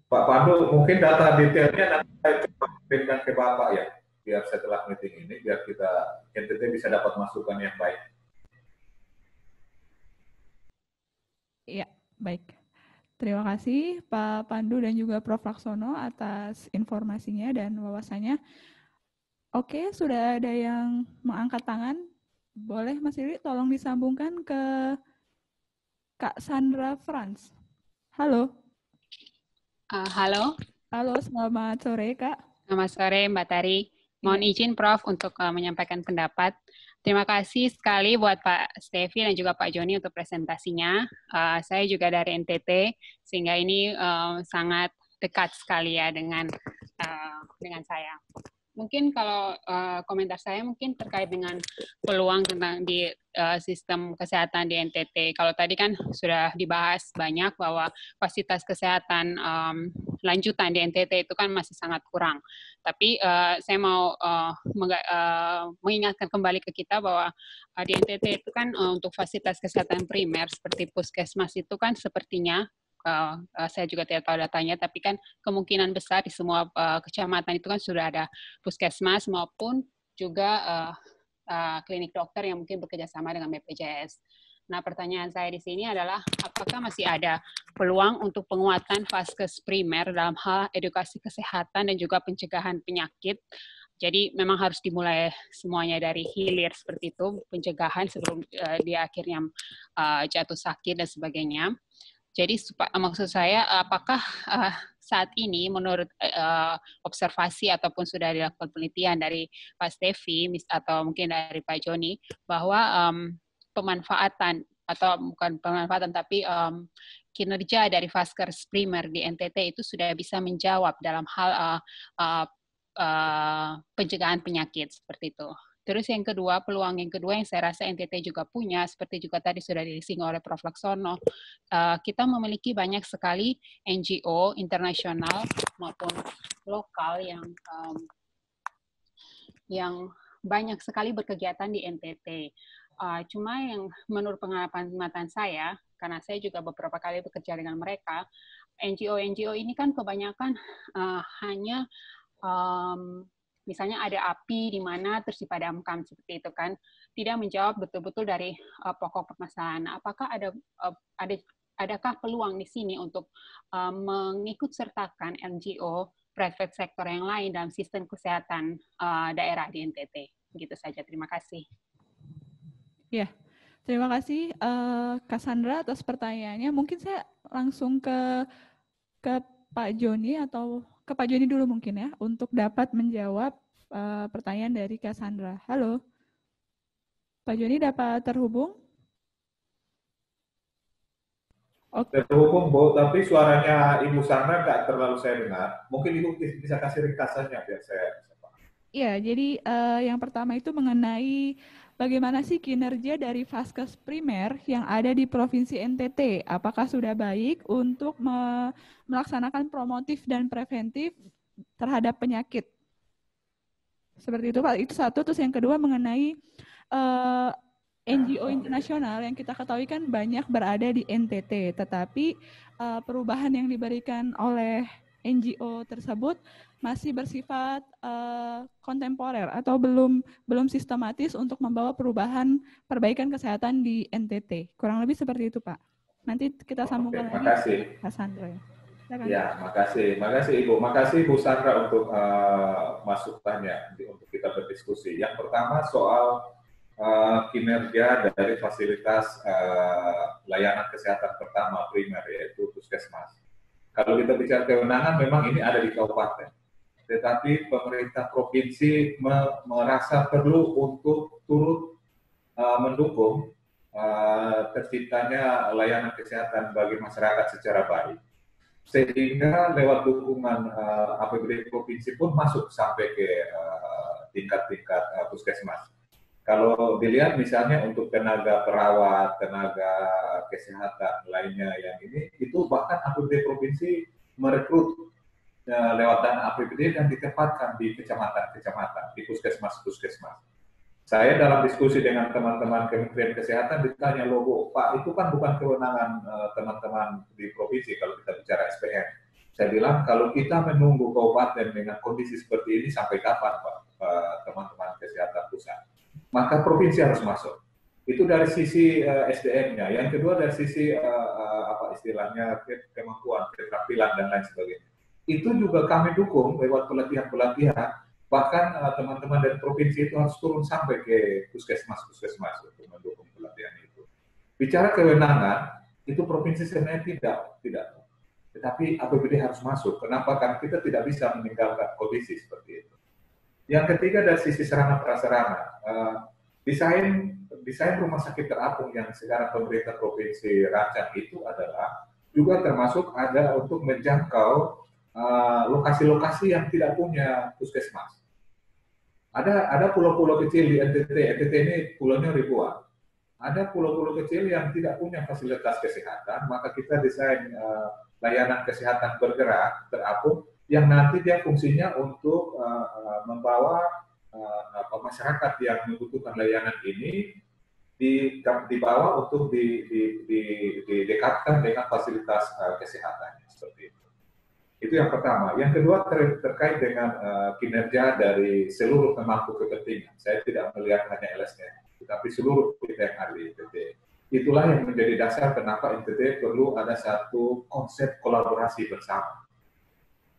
Pak Pandu, mungkin data detailnya nanti saya coba kirimkan ke Bapak ya, biar setelah meeting ini, biar kita NTT bisa dapat masukan yang baik. Iya, baik. Terima kasih Pak Pandu dan juga Prof. Laksono atas informasinya dan wawasannya. Oke, sudah ada yang mengangkat tangan. Boleh Mas Riri tolong disambungkan ke Kak Sandra Franz. Halo. Halo. Halo, selamat sore Kak. Selamat sore Mbak Tari. Mohon izin Prof untuk menyampaikan pendapat. Terima kasih sekali buat Pak Stevi dan juga Pak Joni untuk presentasinya. Saya juga dari NTT, sehingga ini sangat dekat sekali ya dengan saya. Mungkin kalau komentar saya mungkin terkait dengan peluang tentang di sistem kesehatan di NTT. Kalau tadi kan sudah dibahas banyak bahwa fasilitas kesehatan lanjutan di NTT itu kan masih sangat kurang. Tapi saya mau mengingatkan kembali ke kita bahwa di NTT itu kan untuk fasilitas kesehatan primer seperti puskesmas itu kan sepertinya saya juga tidak tahu datanya, tapi kan kemungkinan besar di semua kecamatan itu kan sudah ada puskesmas maupun juga klinik dokter yang mungkin bekerja sama dengan BPJS. Nah, pertanyaan saya di sini adalah apakah masih ada peluang untuk penguatan vaskes primer dalam hal edukasi kesehatan dan juga pencegahan penyakit. Jadi memang harus dimulai semuanya dari hilir seperti itu, pencegahan sebelum dia akhirnya jatuh sakit dan sebagainya. Jadi maksud saya, apakah saat ini menurut observasi ataupun sudah dilakukan penelitian dari Pak Stevi atau mungkin dari Pak Joni, bahwa pemanfaatan atau bukan pemanfaatan tapi kinerja dari vaskes primer di NTT itu sudah bisa menjawab dalam hal pencegahan penyakit seperti itu. Terus yang kedua, peluang yang kedua yang saya rasa NTT juga punya, seperti juga tadi sudah disinggung oleh Prof. Laksono, kita memiliki banyak sekali NGO internasional maupun lokal yang banyak sekali berkegiatan di NTT. Cuma yang menurut pengamatan saya, karena saya juga beberapa kali bekerja dengan mereka, NGO ini kan kebanyakan hanya misalnya ada api di mana terus dipadamkan seperti itu kan, tidak menjawab betul-betul dari pokok permasalahan. Apakah adakah peluang di sini untuk mengikut sertakan NGO private sector yang lain dalam sistem kesehatan daerah di NTT? Begitu saja. Terima kasih. Ya, terima kasih Kak Sandra atas pertanyaannya. Mungkin saya langsung ke Pak Joni atau ke Pak Joni dulu mungkin ya, untuk dapat menjawab pertanyaan dari Kak Sandra. Halo, Pak Joni dapat terhubung? Oke. Terhubung, Bu, tapi suaranya Ibu Sandra nggak terlalu saya dengar. Mungkin Ibu bisa kasih ringkasannya biar saya bisa paham. Iya, jadi yang pertama itu mengenai bagaimana sih kinerja dari vaskes primer yang ada di Provinsi NTT? Apakah sudah baik untuk melaksanakan promotif dan preventif terhadap penyakit? Seperti itu Pak, itu satu. Terus yang kedua mengenai NGO internasional yang kita ketahui kan banyak berada di NTT, tetapi perubahan yang diberikan oleh NGO tersebut masih bersifat kontemporer atau belum sistematis untuk membawa perbaikan kesehatan di NTT. Kurang lebih seperti itu Pak. Nanti kita sambungkan lagi Pak Sandra. Ya, makasih Ibu. Makasih Bu Sandra untuk masukannya untuk kita berdiskusi. Yang pertama soal kinerja dari fasilitas layanan kesehatan pertama primer, yaitu puskesmas. Kalau kita bicara kewenangan, memang ini ada di kabupaten. Tetapi pemerintah provinsi merasa perlu untuk turut mendukung terciptanya layanan kesehatan bagi masyarakat secara baik. sehingga lewat dukungan APBD provinsi pun masuk sampai ke tingkat-tingkat puskesmas. Kalau dilihat misalnya untuk tenaga perawat, tenaga kesehatan lainnya yang ini, itu bahkan APBD provinsi merekrut lewat dana APBD dan ditempatkan di kecamatan-kecamatan, di puskesmas-puskesmas. Saya dalam diskusi dengan teman-teman Kementerian Kesehatan ditanya, logo, Pak, itu kan bukan kewenangan teman-teman di provinsi kalau kita bicara SPM. Saya bilang, kalau kita menunggu kabupaten dengan kondisi seperti ini sampai kapan, Pak, teman-teman kesehatan pusat? Maka provinsi harus masuk. Itu dari sisi SDM-nya. Yang kedua dari sisi apa istilahnya kemampuan, keterampilan dan lain sebagainya. Itu juga kami dukung lewat pelatihan-pelatihan. Bahkan teman-teman dari provinsi itu harus turun sampai ke puskesmas-puskesmas untuk mendukung pelatihan itu. Bicara kewenangan, itu provinsi sebenarnya tidak. Tetapi APBD harus masuk. Kenapa? Karena kita tidak bisa meninggalkan kondisi seperti itu. Yang ketiga dari sisi sarana prasarana, desain rumah sakit terapung yang sekarang pemerintah provinsi rancang itu adalah juga termasuk ada untuk menjangkau lokasi-lokasi yang tidak punya puskesmas. Ada pulau-pulau kecil di NTT. NTT ini pulaunya ribuan. Ada pulau-pulau kecil yang tidak punya fasilitas kesehatan, maka kita desain layanan kesehatan bergerak terapung yang nanti dia fungsinya untuk membawa masyarakat yang membutuhkan layanan ini dibawa untuk didekatkan dengan fasilitas kesehatan seperti itu. Itu yang pertama. Yang kedua terkait dengan kinerja dari seluruh pemangku kepentingan. Saya tidak melihat hanya LSM, tetapi seluruh kita yang ada di NTT. Itulah yang menjadi dasar kenapa NTT perlu ada satu konsep kolaborasi bersama.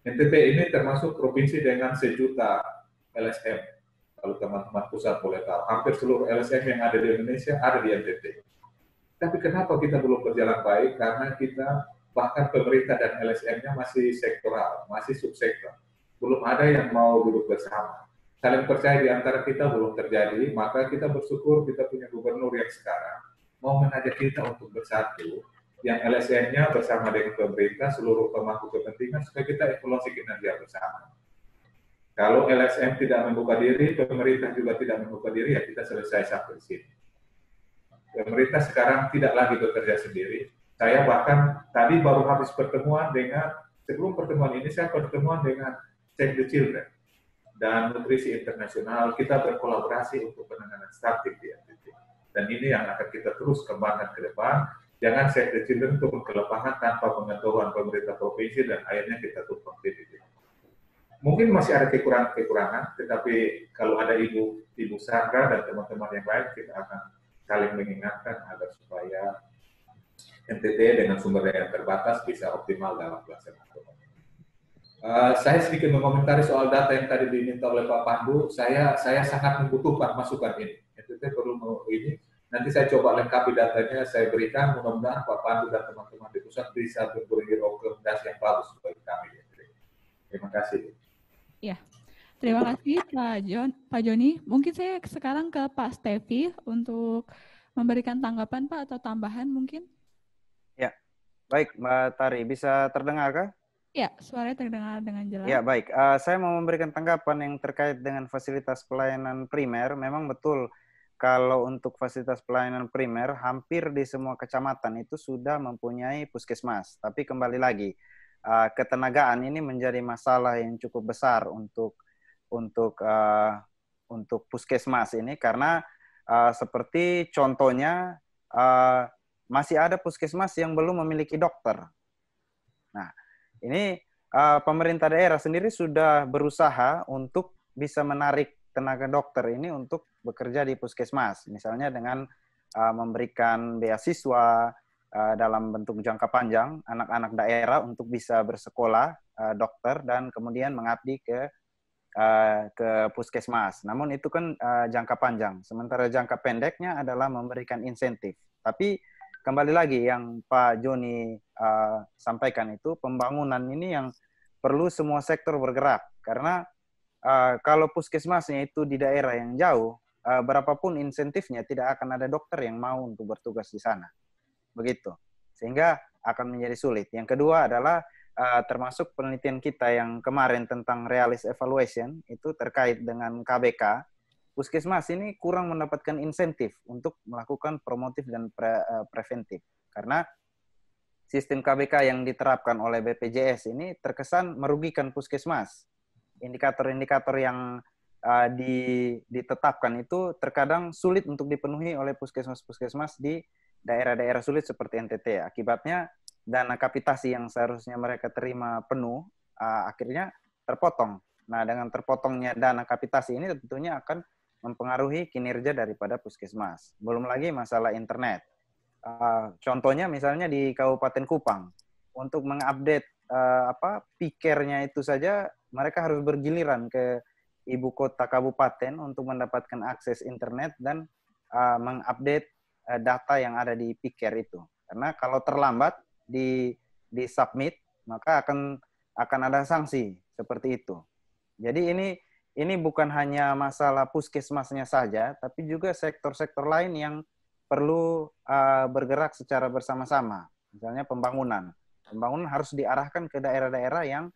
NTT ini termasuk provinsi dengan 1 juta LSM. Kalau teman-teman pusat boleh tahu, hampir seluruh LSM yang ada di Indonesia ada di NTT. Tapi kenapa kita belum berjalan baik? Karena kita, bahkan pemerintah dan LSM-nya masih sektoral, masih subsektor. Belum ada yang mau duduk bersama. Saling percaya di antara kita belum terjadi, maka kita bersyukur kita punya gubernur yang sekarang mau mengajak kita untuk bersatu, yang LSM-nya bersama dengan pemerintah, seluruh pemangku kepentingan, supaya kita evaluasi kinerja bersama. Kalau LSM tidak membuka diri, pemerintah juga tidak membuka diri, ya kita selesai sampai sini. Pemerintah sekarang tidak lagi bekerja sendiri. Saya bahkan tadi baru habis pertemuan dengan, sebelum pertemuan ini saya pertemuan dengan Save the Children dan Nutrisi Internasional. Kita berkolaborasi untuk penanganan stunting di NTT. Dan ini yang akan kita terus kembangkan ke depan. Jangan Save the Children turun ke lapangan tanpa pengetahuan pemerintah provinsi dan akhirnya kita tumpang tindih. Mungkin masih ada kekurangan, tetapi kalau ada Ibu Sandra dan teman-teman yang lain, kita akan saling mengingatkan agar supaya NTT dengan sumber daya terbatas bisa optimal dalam pelaksanaan. Saya sedikit mengomentari soal data yang tadi diminta oleh Pak Pandu. Saya sangat membutuhkan masukan ini. NTT perlu ini. Nanti saya coba lengkapi datanya, saya berikan, mudah-mudahan Pak Pandu dan teman-teman di pusat bisa memberi rekomendasi yang bagus bagi kami. Terima kasih. Ya, terima kasih Pak Joni. Mungkin saya sekarang ke Pak Stevi untuk memberikan tanggapan Pak atau tambahan mungkin. Ya, baik Mbak Tari, bisa terdengar kah? Ya, suaranya terdengar dengan jelas. Ya, baik. Saya mau memberikan tanggapan yang terkait dengan fasilitas pelayanan primer. Memang betul, kalau untuk fasilitas pelayanan primer, hampir di semua kecamatan itu sudah mempunyai puskesmas. Tapi kembali lagi, ketenagaan ini menjadi masalah yang cukup besar untuk puskesmas ini, karena seperti contohnya masih ada puskesmas yang belum memiliki dokter. Nah, ini pemerintah daerah sendiri sudah berusaha untuk bisa menarik tenaga dokter ini untuk bekerja di puskesmas, misalnya dengan memberikan beasiswa dalam bentuk jangka panjang anak-anak daerah untuk bisa bersekolah dokter dan kemudian mengabdi ke puskesmas. Namun itu kan jangka panjang. Sementara jangka pendeknya adalah memberikan insentif. Tapi kembali lagi yang Pak Joni sampaikan itu, pembangunan ini yang perlu semua sektor bergerak. Karena kalau puskesmasnya itu di daerah yang jauh, berapapun insentifnya tidak akan ada dokter yang mau untuk bertugas di sana. Begitu. Sehingga akan menjadi sulit. Yang kedua adalah termasuk penelitian kita yang kemarin tentang realis evaluation itu terkait dengan KBK, puskesmas ini kurang mendapatkan insentif untuk melakukan promotif dan preventif. Karena sistem KBK yang diterapkan oleh BPJS ini terkesan merugikan puskesmas. Indikator-indikator yang ditetapkan itu terkadang sulit untuk dipenuhi oleh puskesmas-puskesmas di daerah-daerah sulit seperti NTT. Akibatnya dana kapitasi yang seharusnya mereka terima penuh akhirnya terpotong. Nah, dengan terpotongnya dana kapitasi ini tentunya akan mempengaruhi kinerja daripada puskesmas. Belum lagi masalah internet. Contohnya misalnya di Kabupaten Kupang, untuk mengupdate pikernya itu saja mereka harus bergiliran ke ibu kota kabupaten untuk mendapatkan akses internet dan mengupdate data yang ada di piker itu. Karena kalau terlambat di submit, maka akan ada sanksi seperti itu. Jadi ini bukan hanya masalah puskesmasnya saja, tapi juga sektor-sektor lain yang perlu bergerak secara bersama-sama. Misalnya pembangunan. Pembangunan harus diarahkan ke daerah-daerah yang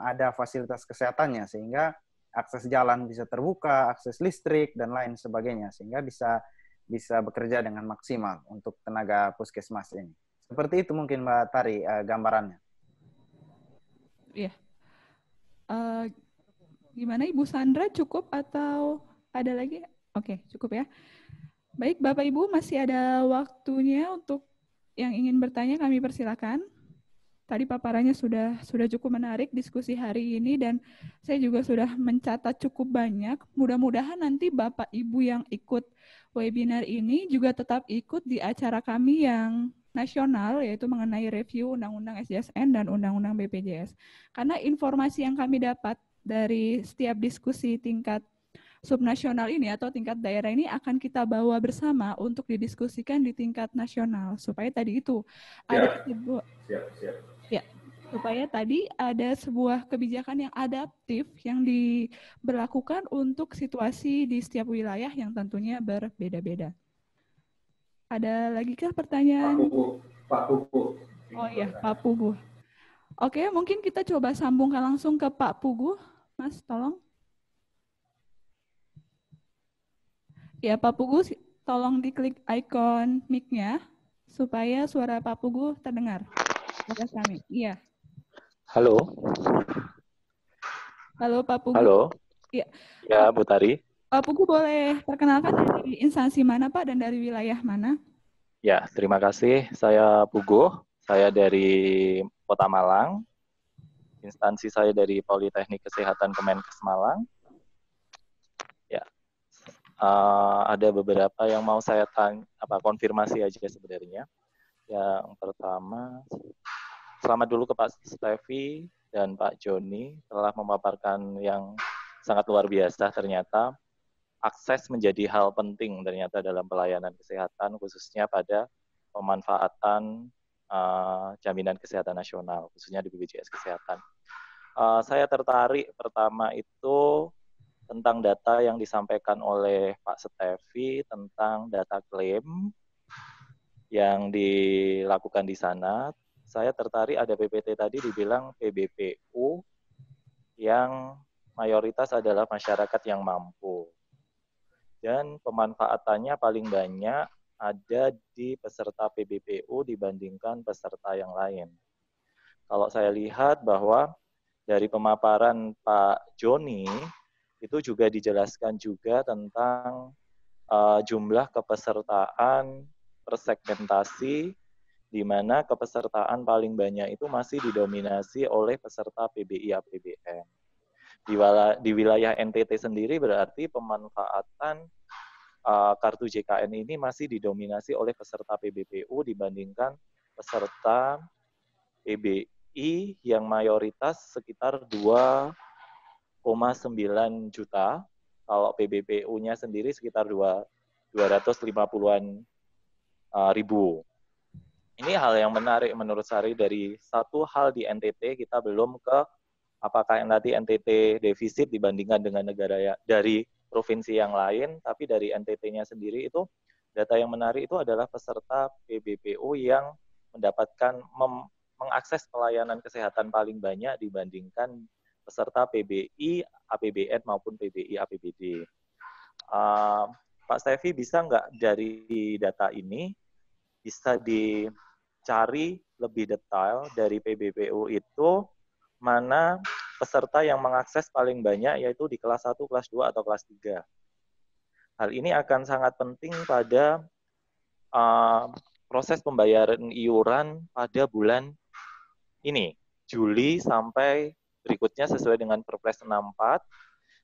ada fasilitas kesehatannya, sehingga akses jalan bisa terbuka, akses listrik, dan lain sebagainya, sehingga bisa bekerja dengan maksimal untuk tenaga puskesmas ini. Seperti itu mungkin Mbak Tari gambarannya. Iya. Gimana Ibu Sandra, cukup atau ada lagi? Oke, cukup ya. Baik, Bapak Ibu masih ada waktunya untuk yang ingin bertanya, kami persilakan. Tadi paparannya sudah cukup menarik diskusi hari ini dan saya juga sudah mencatat cukup banyak. Mudah-mudahan nanti Bapak Ibu yang ikut webinar ini juga tetap ikut di acara kami yang nasional, yaitu mengenai review Undang-Undang SJSN dan Undang-Undang BPJS. Karena informasi yang kami dapat dari setiap diskusi tingkat subnasional ini atau tingkat daerah ini akan kita bawa bersama untuk didiskusikan di tingkat nasional, supaya tadi itu ada sebuah supaya tadi ada sebuah kebijakan yang adaptif yang diberlakukan untuk situasi di setiap wilayah yang tentunya berbeda-beda. Ada lagi kah pertanyaan? Pak Pugu. Oh iya, Pak Pugu. Oke, mungkin kita coba sambungkan langsung ke Pak Pugu. Mas, tolong. Ya, Pak Pugu, tolong diklik ikon mic-nya supaya suara Pak Pugu terdengar. Pada kami. Iya. Halo. Halo Pak Pugu. Halo. Ya, ya Bu Tari. Pak Pugu boleh perkenalkan dari instansi mana Pak dan dari wilayah mana? Ya, terima kasih. Saya Pugu. Saya dari Kota Malang. Instansi saya dari Politeknik Kesehatan Kemenkes Malang. Ya, ada beberapa yang mau saya konfirmasi aja sebenarnya. Yang pertama, selamat dulu ke Pak Stevi dan Pak Joni telah memaparkan yang sangat luar biasa. Ternyata akses menjadi hal penting ternyata dalam pelayanan kesehatan, khususnya pada pemanfaatan jaminan kesehatan nasional, khususnya di BPJS Kesehatan. Saya tertarik pertama itu tentang data yang disampaikan oleh Pak Stevi tentang data klaim yang dilakukan di sana. Saya tertarik ada PPT tadi dibilang PBPU yang mayoritas adalah masyarakat yang mampu. Dan pemanfaatannya paling banyak ada di peserta PBPU dibandingkan peserta yang lain. Kalau saya lihat bahwa dari pemaparan Pak Joni, itu juga dijelaskan juga tentang jumlah kepesertaan persegmentasi, di mana kepesertaan paling banyak itu masih didominasi oleh peserta PBI APBN. Di wilayah NTT sendiri berarti pemanfaatan kartu JKN ini masih didominasi oleh peserta PBPU dibandingkan peserta PBI yang mayoritas sekitar 2,9 juta. Kalau PBPU-nya sendiri sekitar 250-an ribu. Ini hal yang menarik menurut saya. Dari satu hal di NTT kita belum ke apakah nanti NTT defisit dibandingkan dengan negara dari provinsi yang lain, tapi dari NTT-nya sendiri itu data yang menarik itu adalah peserta PBPU yang mendapatkan mengakses pelayanan kesehatan paling banyak dibandingkan peserta PBI, APBN maupun PBI, APBD. Pak Stevi bisa nggak dari data ini bisa dicari lebih detail dari PBPU itu mana peserta yang mengakses paling banyak yaitu di kelas 1, kelas 2, atau kelas 3. Hal ini akan sangat penting pada proses pembayaran iuran pada bulan ini, Juli sampai berikutnya sesuai dengan Perpres 64,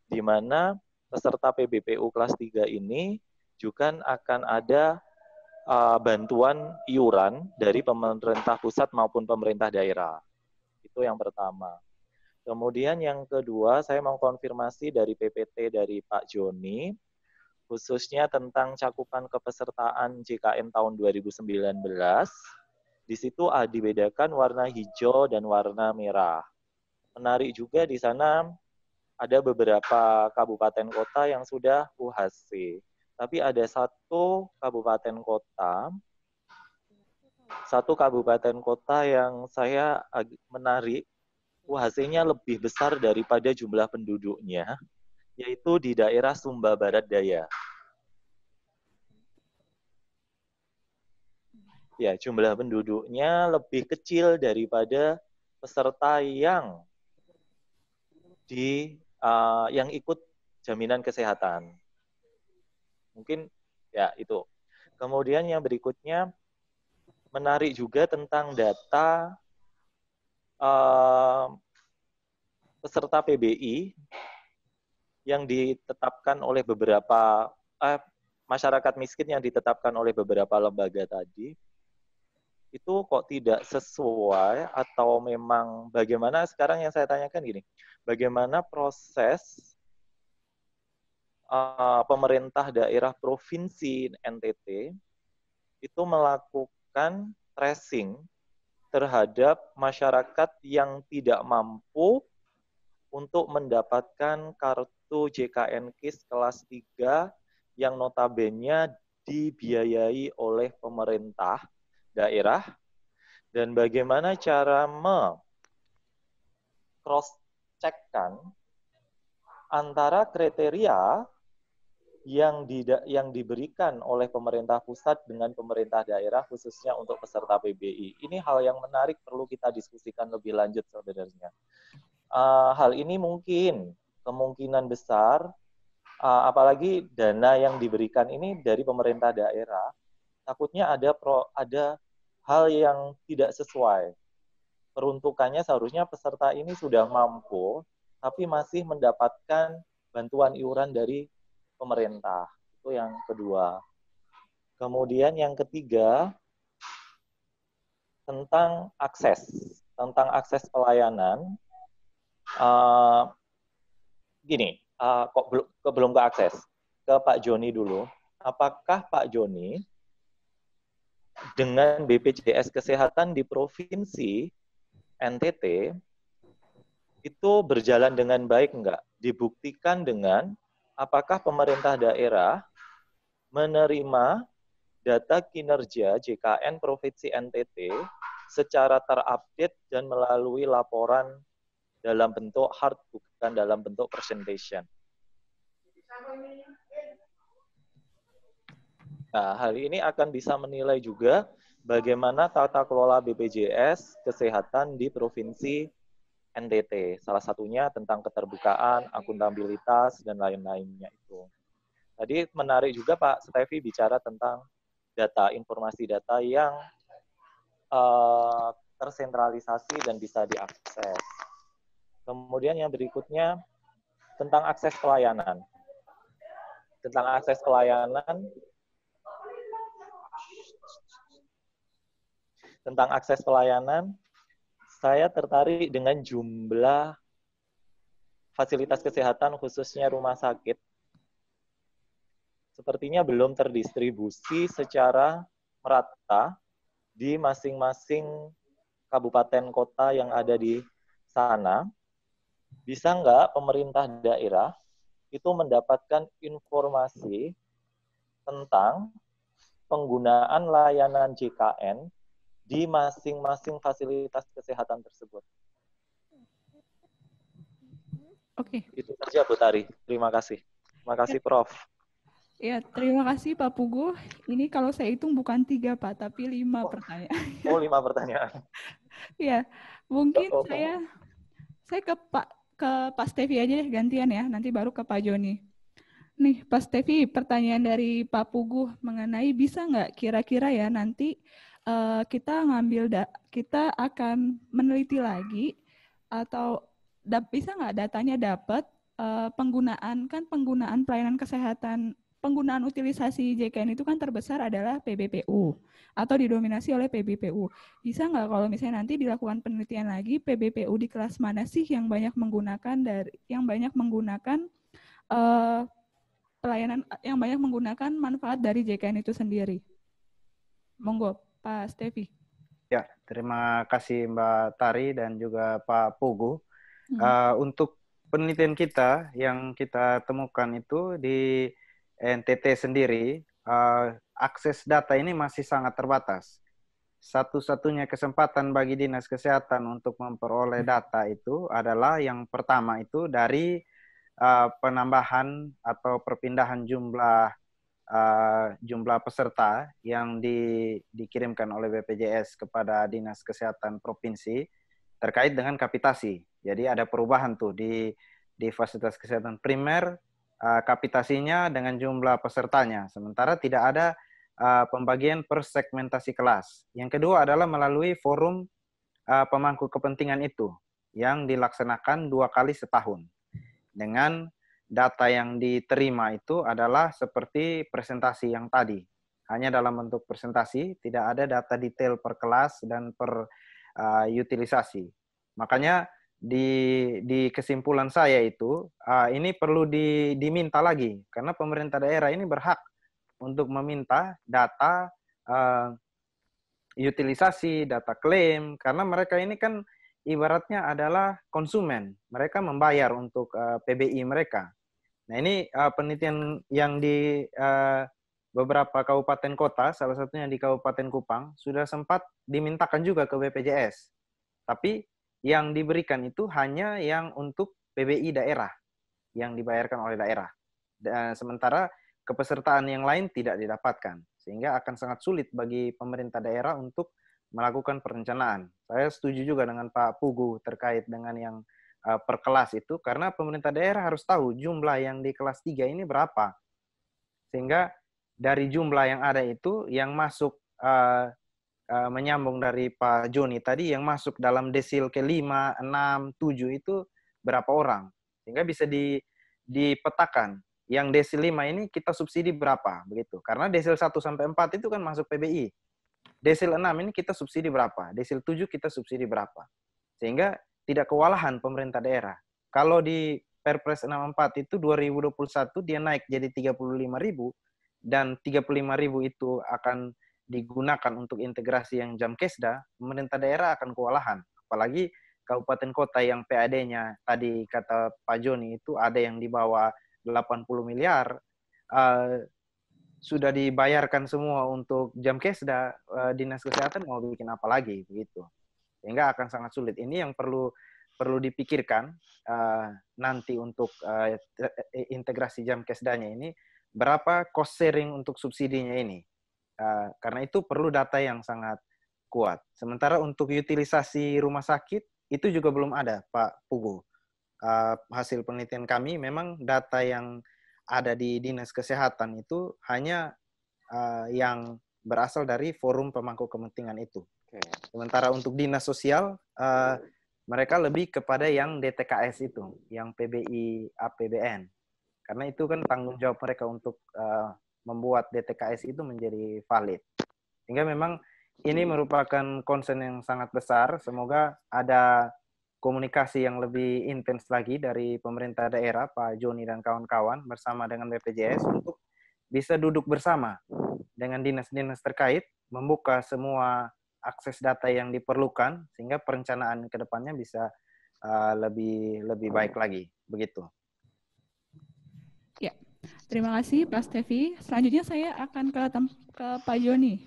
di mana peserta PBPU kelas 3 ini juga akan ada bantuan iuran dari pemerintah pusat maupun pemerintah daerah. Itu yang pertama. Kemudian yang kedua, saya mau konfirmasi dari PPT dari Pak Joni, khususnya tentang cakupan kepesertaan JKN tahun 2019. Di situ dibedakan warna hijau dan warna merah. Menarik juga di sana ada beberapa kabupaten kota yang sudah UHC. Tapi ada satu kabupaten kota yang saya menarik, UHC-nya lebih besar daripada jumlah penduduknya, yaitu di daerah Sumba Barat Daya. Ya, jumlah penduduknya lebih kecil daripada peserta yang ikut jaminan kesehatan. Mungkin ya itu. Kemudian yang berikutnya menarik juga tentang data peserta PBI yang ditetapkan oleh beberapa masyarakat miskin yang ditetapkan oleh beberapa lembaga tadi. Itu kok tidak sesuai atau memang bagaimana sekarang yang saya tanyakan gini, bagaimana proses pemerintah daerah provinsi NTT itu melakukan tracing terhadap masyarakat yang tidak mampu untuk mendapatkan kartu JKN KIS kelas 3 yang notabene dibiayai oleh pemerintah daerah, dan bagaimana cara cross-check-kan antara kriteria yang diberikan oleh pemerintah pusat dengan pemerintah daerah khususnya untuk peserta PBI. Ini hal yang menarik perlu kita diskusikan lebih lanjut sebenarnya. Hal ini kemungkinan besar, apalagi dana yang diberikan ini dari pemerintah daerah, takutnya ada hal yang tidak sesuai. Peruntukannya seharusnya peserta ini sudah mampu, tapi masih mendapatkan bantuan iuran dari pemerintah. Itu yang kedua. Kemudian yang ketiga, tentang akses pelayanan. Belum ke akses. Ke Pak Joni dulu. Apakah Pak Joni dengan BPJS Kesehatan di Provinsi NTT itu berjalan dengan baik enggak? Dibuktikan dengan apakah pemerintah daerah menerima data kinerja JKN Provinsi NTT secara terupdate dan melalui laporan dalam bentuk hard, bukan dalam bentuk presentation. Nah, hal ini akan bisa menilai juga bagaimana tata kelola BPJS Kesehatan di Provinsi NTT. Salah satunya tentang keterbukaan, akuntabilitas, dan lain-lainnya itu. Tadi menarik juga Pak Stevi bicara tentang informasi data yang tersentralisasi dan bisa diakses. Kemudian yang berikutnya tentang akses pelayanan. Tentang akses pelayanan, saya tertarik dengan jumlah fasilitas kesehatan khususnya rumah sakit. Sepertinya belum terdistribusi secara merata di masing-masing kabupaten kota yang ada di sana. Bisa nggak pemerintah daerah itu mendapatkan informasi tentang penggunaan layanan JKN di masing-masing fasilitas kesehatan tersebut. Oke. Itu saja Bu Tari. Terima kasih. Terima kasih Prof. Ya, terima kasih Pak Pugu. Ini kalau saya hitung bukan 3 Pak, tapi 5 pertanyaan. Oh, 5 pertanyaan. Ya, mungkin saya ke Pak Stevi aja deh gantian ya, nanti baru ke Pak Joni. Nih, Pak Stevi, pertanyaan dari Pak Pugu mengenai bisa nggak kira-kira ya nanti kita akan meneliti lagi atau bisa nggak datanya dapat penggunaan pelayanan kesehatan, penggunaan utilisasi JKN itu kan terbesar adalah PBPU atau didominasi oleh PBPU. Bisa nggak kalau misalnya nanti dilakukan penelitian lagi PBPU di kelas mana sih yang banyak menggunakan pelayanan yang banyak menggunakan manfaat dari JKN itu sendiri? Monggo Pak Stevi. Ya, terima kasih Mbak Tari dan juga Pak Pugu. Untuk penelitian kita yang kita temukan itu di NTT sendiri, akses data ini masih sangat terbatas. Satu-satunya kesempatan bagi Dinas Kesehatan untuk memperoleh data itu adalah yang pertama itu dari penambahan atau perpindahan jumlah peserta yang dikirimkan oleh BPJS kepada Dinas Kesehatan Provinsi terkait dengan kapitasi. Jadi ada perubahan tuh di fasilitas kesehatan primer, kapitasinya dengan jumlah pesertanya. Sementara tidak ada pembagian per segmentasi kelas. Yang kedua adalah melalui forum pemangku kepentingan itu yang dilaksanakan 2 kali setahun. Dengan data yang diterima itu adalah seperti presentasi yang tadi. Hanya dalam bentuk presentasi, tidak ada data detail per kelas dan per utilisasi. Makanya di kesimpulan saya itu ini perlu diminta lagi karena pemerintah daerah ini berhak untuk meminta data utilisasi, data klaim karena mereka ini kan ibaratnya adalah konsumen. Mereka membayar untuk PBI mereka. Nah, ini penelitian yang di beberapa kabupaten kota, salah satunya di Kabupaten Kupang, sudah sempat dimintakan juga ke BPJS. Tapi yang diberikan itu hanya yang untuk PBI daerah, yang dibayarkan oleh daerah. Sementara kepesertaan yang lain tidak didapatkan. Sehingga akan sangat sulit bagi pemerintah daerah untuk melakukan perencanaan. Saya setuju juga dengan Pak Pugu terkait dengan yang per kelas itu, karena pemerintah daerah harus tahu jumlah yang di kelas 3 ini berapa. Sehingga dari jumlah yang ada itu, yang masuk menyambung dari Pak Joni tadi, yang masuk dalam desil ke-5, 6, 7 itu berapa orang. Sehingga bisa dipetakan. Yang desil 5 ini kita subsidi berapa, begitu. Karena desil 1 sampai 4 itu kan masuk PBI. Desil 6 ini kita subsidi berapa, desil 7 kita subsidi berapa. Sehingga tidak kewalahan pemerintah daerah. Kalau di Perpres 64 itu 2021 dia naik jadi 35.000 dan 35.000 itu akan digunakan untuk integrasi yang Jamkesda, pemerintah daerah akan kewalahan. Apalagi kabupaten kota yang PAD-nya tadi kata Pak Joni itu ada yang di bawah 80 miliar, sudah dibayarkan semua untuk Jamkesda, Dinas Kesehatan mau bikin apa lagi begitu. Sehingga akan sangat sulit. Ini yang perlu dipikirkan nanti untuk integrasi Jamkesdanya ini, berapa cost sharing untuk subsidinya ini. Karena itu perlu data yang sangat kuat. Sementara untuk utilisasi rumah sakit, itu juga belum ada, Pak Pugu. Hasil penelitian kami, memang data yang ada di Dinas Kesehatan itu hanya yang berasal dari forum pemangku kepentingan itu. Sementara untuk Dinas Sosial, mereka lebih kepada yang DTKS itu, yang PBI APBN. Karena itu kan tanggung jawab mereka untuk membuat DTKS itu menjadi valid. Sehingga memang ini merupakan concern yang sangat besar. Semoga ada komunikasi yang lebih intens lagi dari pemerintah daerah, Pak Joni dan kawan-kawan, bersama dengan BPJS untuk bisa duduk bersama dengan dinas-dinas terkait, membuka semua akses data yang diperlukan, sehingga perencanaan ke depannya bisa lebih baik lagi. Begitu. Ya, terima kasih Pak Stevi. Selanjutnya saya akan ke Pak Joni.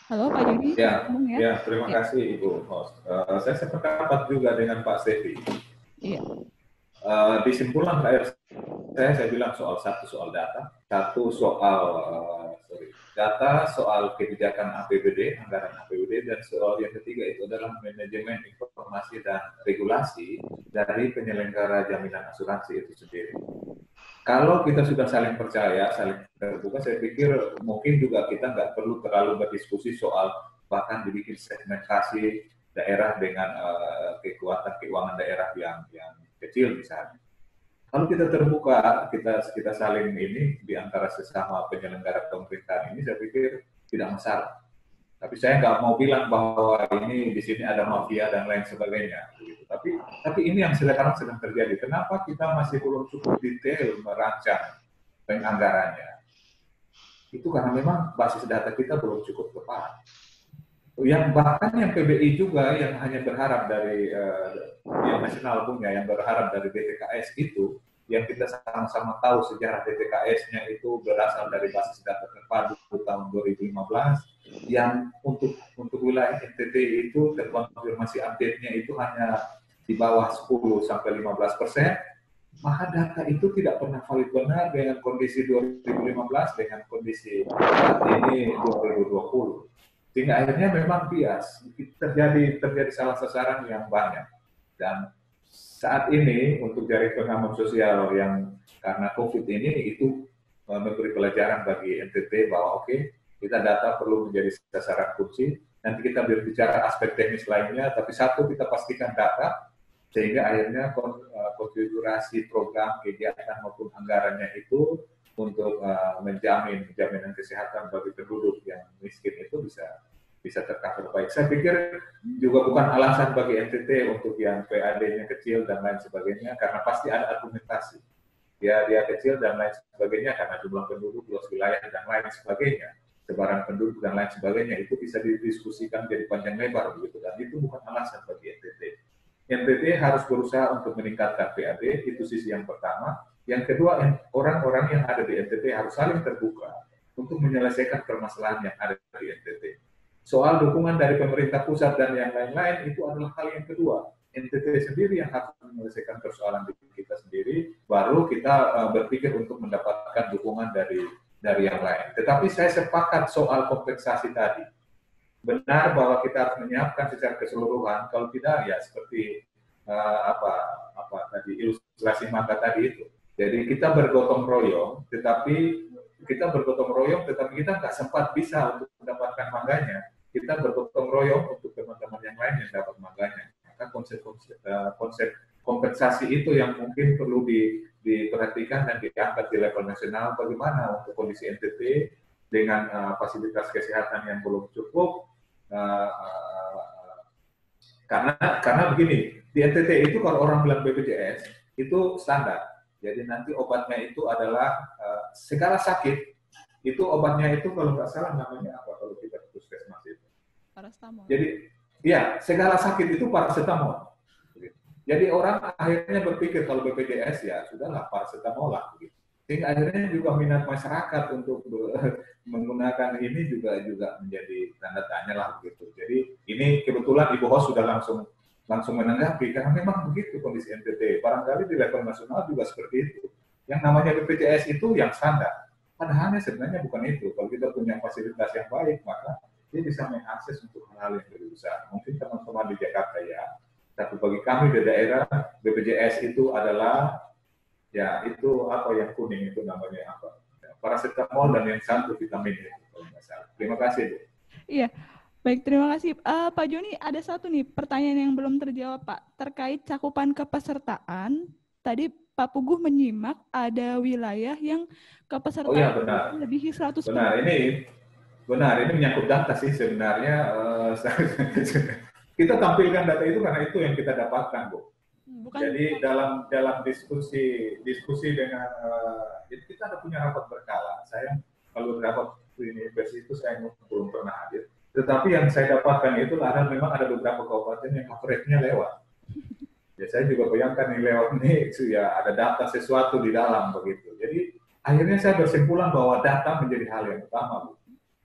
Halo Pak Joni, Ya, ngomong ya. ya, terima kasih Ibu host. Saya sependapat juga dengan Pak Stevi. Iya. Di simpulan terakhir saya bilang soal data, data soal kebijakan APBD, anggaran APBD, dan soal yang ketiga itu adalah manajemen informasi dan regulasi dari penyelenggara jaminan asuransi itu sendiri. Kalau kita sudah saling percaya, saling terbuka, saya pikir mungkin juga kita nggak perlu terlalu berdiskusi soal bahkan dibikin segmentasi daerah dengan kekuatan keuangan daerah yang kecil misalnya. Kalau kita terbuka, kita saling ini di antara sesama penyelenggara pemerintahan ini, saya pikir tidak masalah. Tapi saya nggak mau bilang bahwa ini di sini ada mafia dan lain sebagainya. Gitu. Tapi ini yang sekarang sedang terjadi. Kenapa kita masih belum cukup detail merancang penganggarannya? Itu karena memang basis data kita belum cukup tepat. Yang bahkan yang PBI juga yang hanya berharap dari yang nasional punya, yang berharap dari DTKS itu, yang kita sama-sama tahu sejarah DTKS-nya itu berasal dari basis data terpadu tahun 2015, yang untuk wilayah NTT itu terkonfirmasi update-nya itu hanya di bawah 10-15%, maka data itu tidak pernah valid benar dengan kondisi 2015 dengan kondisi saat ini 2020. Sehingga akhirnya memang bias, terjadi salah sasaran yang banyak. Dan saat ini untuk jaring pengaman sosial yang karena COVID ini itu memberi pelajaran bagi NTT bahwa oke, kita data perlu menjadi sasaran kunci. Nanti kita berbicara aspek teknis lainnya, tapi satu kita pastikan data, sehingga akhirnya konfigurasi program, kegiatan maupun anggarannya itu untuk menjamin jaminan kesehatan bagi penduduk yang miskin itu bisa tercover baik. Saya pikir juga bukan alasan bagi NTT untuk yang PAD-nya kecil dan lain sebagainya, karena pasti ada argumentasi. Dia kecil dan lain sebagainya karena jumlah penduduk, luas wilayah dan lain sebagainya, sebaran penduduk dan lain sebagainya, itu bisa didiskusikan jadi panjang lebar begitu, dan itu bukan alasan bagi NTT. NTT harus berusaha untuk meningkatkan PAD, itu sisi yang pertama. Yang kedua, orang-orang yang ada di NTT harus saling terbuka untuk menyelesaikan permasalahan yang ada di NTT. Soal dukungan dari pemerintah pusat dan yang lain-lain itu adalah hal yang kedua. NTT sendiri yang harus menyelesaikan persoalan kita sendiri, baru kita berpikir untuk mendapatkan dukungan dari yang lain. Tetapi saya sepakat soal kompensasi tadi. Benar bahwa kita harus menyiapkan secara keseluruhan. Kalau tidak, ya seperti tadi ilustrasi mata tadi itu. Jadi kita bergotong royong, tetapi kita nggak sempat bisa untuk mendapatkan mangganya. Kita bergotong royong untuk teman-teman yang lain yang dapat mangganya. Maka konsep kompensasi itu yang mungkin perlu diperhatikan dan diangkat di level nasional. Bagaimana untuk kondisi NTT dengan fasilitas kesehatan yang belum cukup, karena begini, di NTT itu kalau orang bilang BPJS itu standar. Jadi nanti obatnya itu adalah segala sakit. Itu obatnya itu kalau nggak salah namanya apa kalau kita ke puskesmas itu? Paracetamol. Jadi ya segala sakit itu paracetamol. Jadi orang akhirnya berpikir kalau BPJS ya sudahlah paracetamol lah. Sehingga akhirnya juga minat masyarakat untuk menggunakan ini juga menjadi tanda tanya lah begitu. Jadi ini kebetulan Ibu Host sudah langsung menanggapi karena memang begitu kondisi NTT. Barangkali di level nasional juga seperti itu. Yang namanya BPJS itu yang standar. Padahalnya sebenarnya bukan itu. Kalau kita punya fasilitas yang baik, maka dia bisa mengakses untuk hal-hal yang lebih besar. Mungkin teman-teman di Jakarta ya, tapi bagi kami di daerah, BPJS itu adalah, ya itu apa yang kuning itu namanya apa? Paracetamol dan yang satu vitamin itu. Terima kasih, Bu. Iya, baik, terima kasih. Pak Joni, ada satu nih pertanyaan yang belum terjawab, Pak. Terkait cakupan kepesertaan, tadi Pak Puguh menyimak ada wilayah yang kepesertaan melebihi 100%. Benar, ini menyangkut data sih sebenarnya. Kita tampilkan data itu karena itu yang kita dapatkan, Bu. Jadi dalam diskusi dengan jadi kita ada punya rapat berkala. Saya kalau rapat universitas itu saya belum pernah hadir. Tetapi yang saya dapatkan itu adalah memang ada beberapa kabupaten yang coverage-nya lewat. Ya saya juga bayangkan yang lewat ini ya ada data sesuatu di dalam begitu. Jadi akhirnya saya bersimpulan bahwa data menjadi hal yang utama, Bu.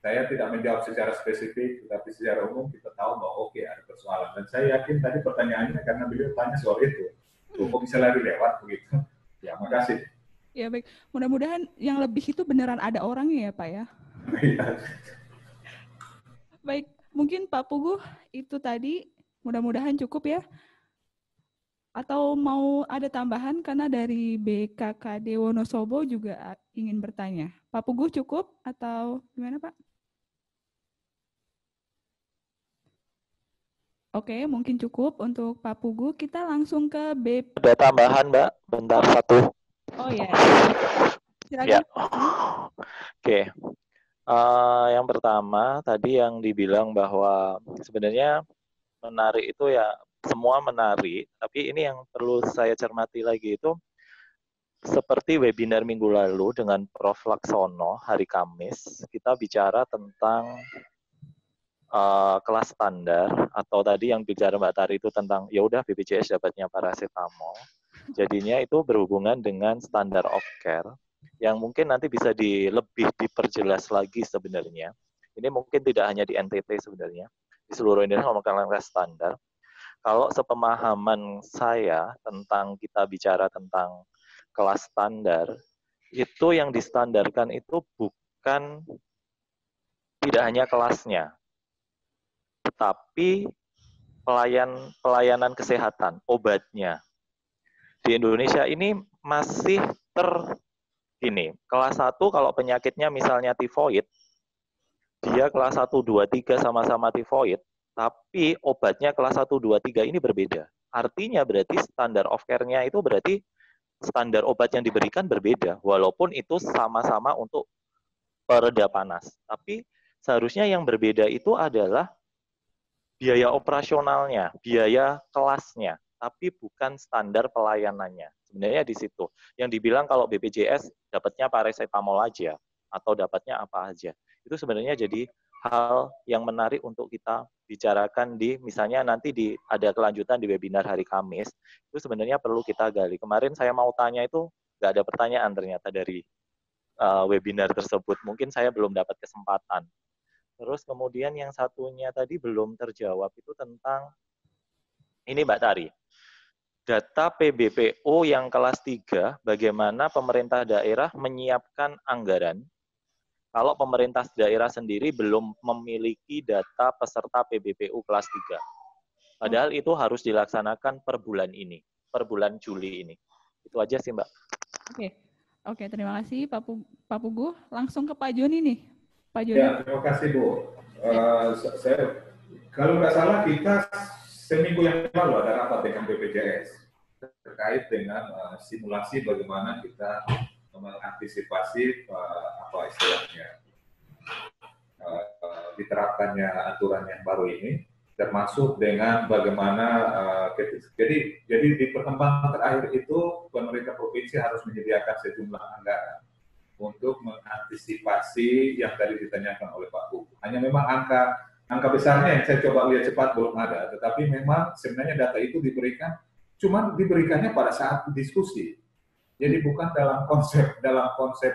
Saya tidak menjawab secara spesifik, tapi secara umum kita tahu bahwa oke, ada persoalan. Dan saya yakin tadi pertanyaannya karena beliau tanya soal itu. Kok bisa lari lewat begitu? Ya, makasih. Ya baik, mudah-mudahan yang lebih itu beneran ada orangnya ya Pak ya. Baik, mungkin Pak Puguh itu tadi mudah-mudahan cukup ya. Atau mau ada tambahan karena dari BKKD Wonosobo juga ingin bertanya. Pak Puguh cukup atau gimana Pak? Oke, mungkin cukup untuk Pak Puguh. Kita langsung ke BP. Ada tambahan Mbak, bentar satu. Oh ya, silakan. Ya. Oke. Yang pertama tadi yang dibilang bahwa sebenarnya menarik itu ya semua menarik, tapi ini yang perlu saya cermati lagi itu seperti webinar minggu lalu dengan Prof. Laksono hari Kamis, kita bicara tentang kelas standar atau tadi yang bicara Mbak Tari itu tentang ya udah BPJS dapatnya paracetamol. Jadinya itu berhubungan dengan standar of care yang mungkin nanti bisa lebih diperjelas lagi sebenarnya. Ini mungkin tidak hanya di NTT sebenarnya, di seluruh Indonesia ngomongkan kelas standar. Kalau sepemahaman saya tentang kita bicara tentang kelas standar, itu yang distandarkan itu bukan tidak hanya kelasnya, tetapi pelayanan kesehatan, obatnya. Di Indonesia ini masih gini, kelas 1 kalau penyakitnya misalnya tifoid, dia kelas 1, 2, 3 sama-sama tifoid, tapi obatnya kelas 1, 2, 3 ini berbeda. Artinya berarti standar of care-nya itu berarti standar obat yang diberikan berbeda, walaupun itu sama-sama untuk pereda panas. Tapi seharusnya yang berbeda itu adalah biaya operasionalnya, biaya kelasnya, tapi bukan standar pelayanannya. Sebenarnya di situ. Yang dibilang kalau BPJS dapatnya paracetamol aja, atau dapatnya apa aja. Itu sebenarnya jadi hal yang menarik untuk kita bicarakan di, misalnya nanti ada kelanjutan di webinar hari Kamis, itu sebenarnya perlu kita gali. Kemarin saya mau tanya itu, nggak ada pertanyaan ternyata dari webinar tersebut. Mungkin saya belum dapat kesempatan. Terus kemudian yang satunya tadi belum terjawab itu tentang, ini Mbak Tari, data PBPO yang kelas 3, bagaimana pemerintah daerah menyiapkan anggaran kalau pemerintah daerah sendiri belum memiliki data peserta PBPU kelas 3. Padahal itu harus dilaksanakan per bulan ini, per bulan Juli ini. Itu aja sih Mbak. Oke, terima kasih Pak Puguh. Langsung ke Pak Joni nih. Pak Joni. Ya, terima kasih Bu. Kalau nggak salah kita seminggu yang lalu ada rapat dengan BPJS terkait dengan simulasi bagaimana kita mengantisipasi apa istilahnya diterapkannya aturan yang baru ini, termasuk dengan bagaimana jadi di pertemuan terakhir itu pemerintah provinsi harus menyediakan sejumlah anggaran untuk mengantisipasi yang tadi ditanyakan oleh Pak Puguh. Hanya memang angka besarnya yang saya coba lihat cepat belum ada, tetapi memang sebenarnya data itu diberikannya pada saat diskusi. Jadi bukan dalam konsep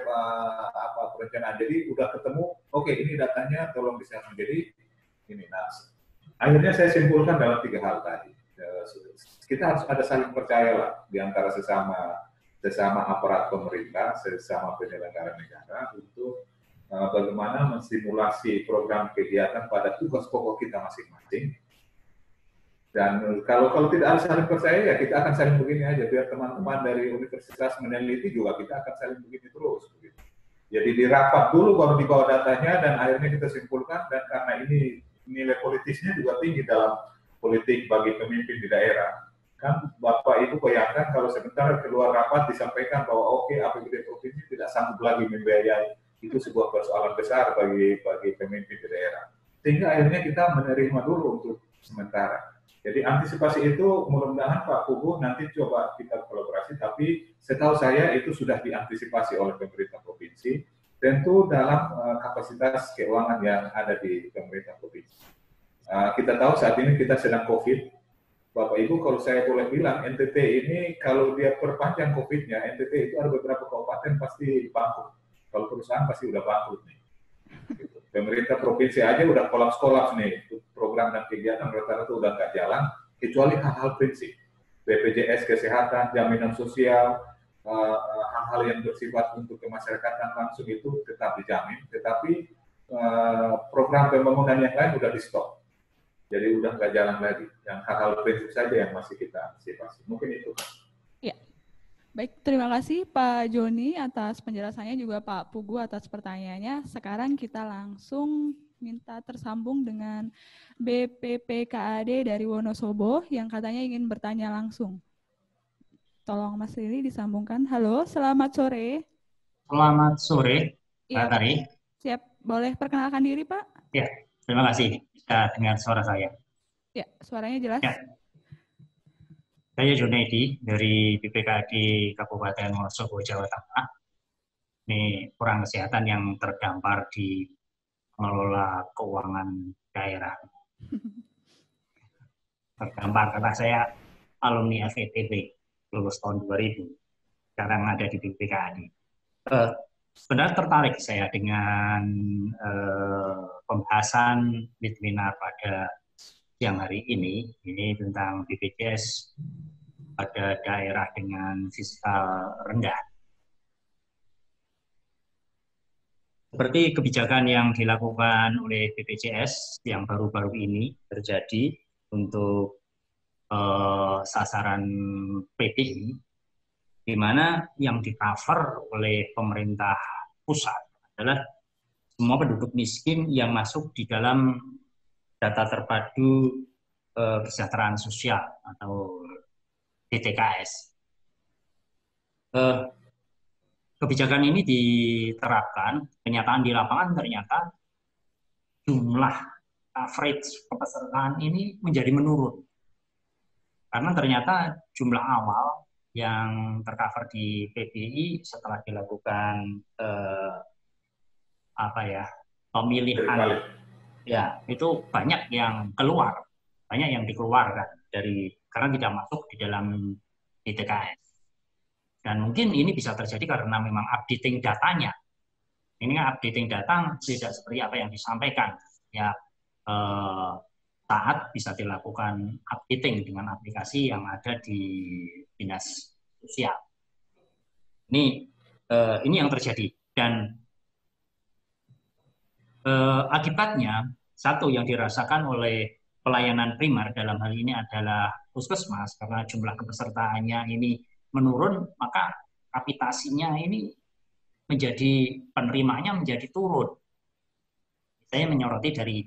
apa perencanaan. Jadi udah ketemu, oke, ini datanya tolong disiapkan. Jadi ini, nah, akhirnya saya simpulkan dalam 3 hal tadi. Kita harus ada saling percaya lah di antara sesama aparat pemerintah, sesama penyelenggara negara untuk bagaimana mensimulasi program kegiatan pada tugas pokok kita masing-masing. Dan kalau tidak ada saling percaya, ya kita akan saling begini aja. Biar teman-teman dari universitas meneliti juga, kita akan saling begini terus. Begitu. Jadi dirapat dulu, baru dibawa datanya, dan akhirnya kita simpulkan. Dan karena ini nilai politisnya juga tinggi dalam politik bagi pemimpin di daerah. Kan Bapak Ibu bayangkan kalau sebentar keluar rapat disampaikan bahwa oke, APBD provinsi tidak sanggup lagi membiayai, itu sebuah persoalan besar bagi pemimpin di daerah. Sehingga akhirnya kita menerima dulu untuk sementara. Jadi antisipasi itu mudah-mudahan Pak Puguh nanti coba kita kolaborasi, tapi setahu saya itu sudah diantisipasi oleh pemerintah provinsi, tentu dalam kapasitas keuangan yang ada di pemerintah provinsi. Kita tahu saat ini kita sedang COVID. Bapak Ibu, kalau saya boleh bilang, NTT ini kalau dia perpanjang COVID-nya, NTT itu ada beberapa kabupaten pasti bangkrut. Kalau perusahaan pasti udah bangkrut nih. Gitu. Pemerintah provinsi aja udah kolaps-kolaps nih, program dan kegiatan rata-rata udah nggak jalan, kecuali hal-hal prinsip. BPJS Kesehatan, jaminan sosial, hal-hal yang bersifat untuk kemasyarakatan langsung itu tetap dijamin, tetapi program pembangunan yang lain udah di-stop. Jadi udah nggak jalan lagi. Yang hal-hal prinsip saja yang masih kita antisipasi. Mungkin itu. Ya. Baik, terima kasih Pak Joni atas penjelasannya, juga Pak Pugu atas pertanyaannya. Sekarang kita langsung minta tersambung dengan BPPKAD dari Wonosobo yang katanya ingin bertanya langsung. Tolong Mas Lili disambungkan. Halo, selamat sore. Selamat sore, Pak Tari. Siap, boleh perkenalkan diri Pak? Ya, terima kasih. Bisa dengar suara saya. Ya, suaranya jelas. Ya. Saya Junaidi dari BPKAD Kabupaten Wonosobo, Jawa Tengah. Ini kurang kesehatan yang terdampar di mengelola keuangan daerah. Terdampar karena saya alumni FETB, lulus tahun 2000. Sekarang ada di BPKAD. Sebenarnya tertarik saya dengan pembahasan webinar pada siang hari ini tentang BPJS pada daerah dengan fiskal rendah. Seperti kebijakan yang dilakukan oleh BPJS yang baru-baru ini terjadi untuk sasaran PPI, di mana yang di-cover oleh pemerintah pusat adalah semua penduduk miskin yang masuk di dalam data terpadu kesejahteraan sosial atau DTKS. Kebijakan ini diterapkan, kenyataan di lapangan ternyata jumlah coverage kepesertaan ini menjadi menurun. Karena ternyata jumlah awal yang tercover di PPI setelah dilakukan pemilihan, ya itu banyak yang keluar, banyak yang dikeluarkan karena tidak masuk di dalam DTKS. Dan mungkin ini bisa terjadi karena memang updating datanya. Ini kan updating data tidak seperti apa yang disampaikan. Ya, saat bisa dilakukan updating dengan aplikasi yang ada di dinas sosial. Ini yang terjadi. Dan akibatnya, satu yang dirasakan oleh pelayanan primer dalam hal ini adalah puskesmas, karena jumlah kepesertaannya ini menurun, maka kapitasinya ini penerimanya menjadi turun. Saya menyoroti dari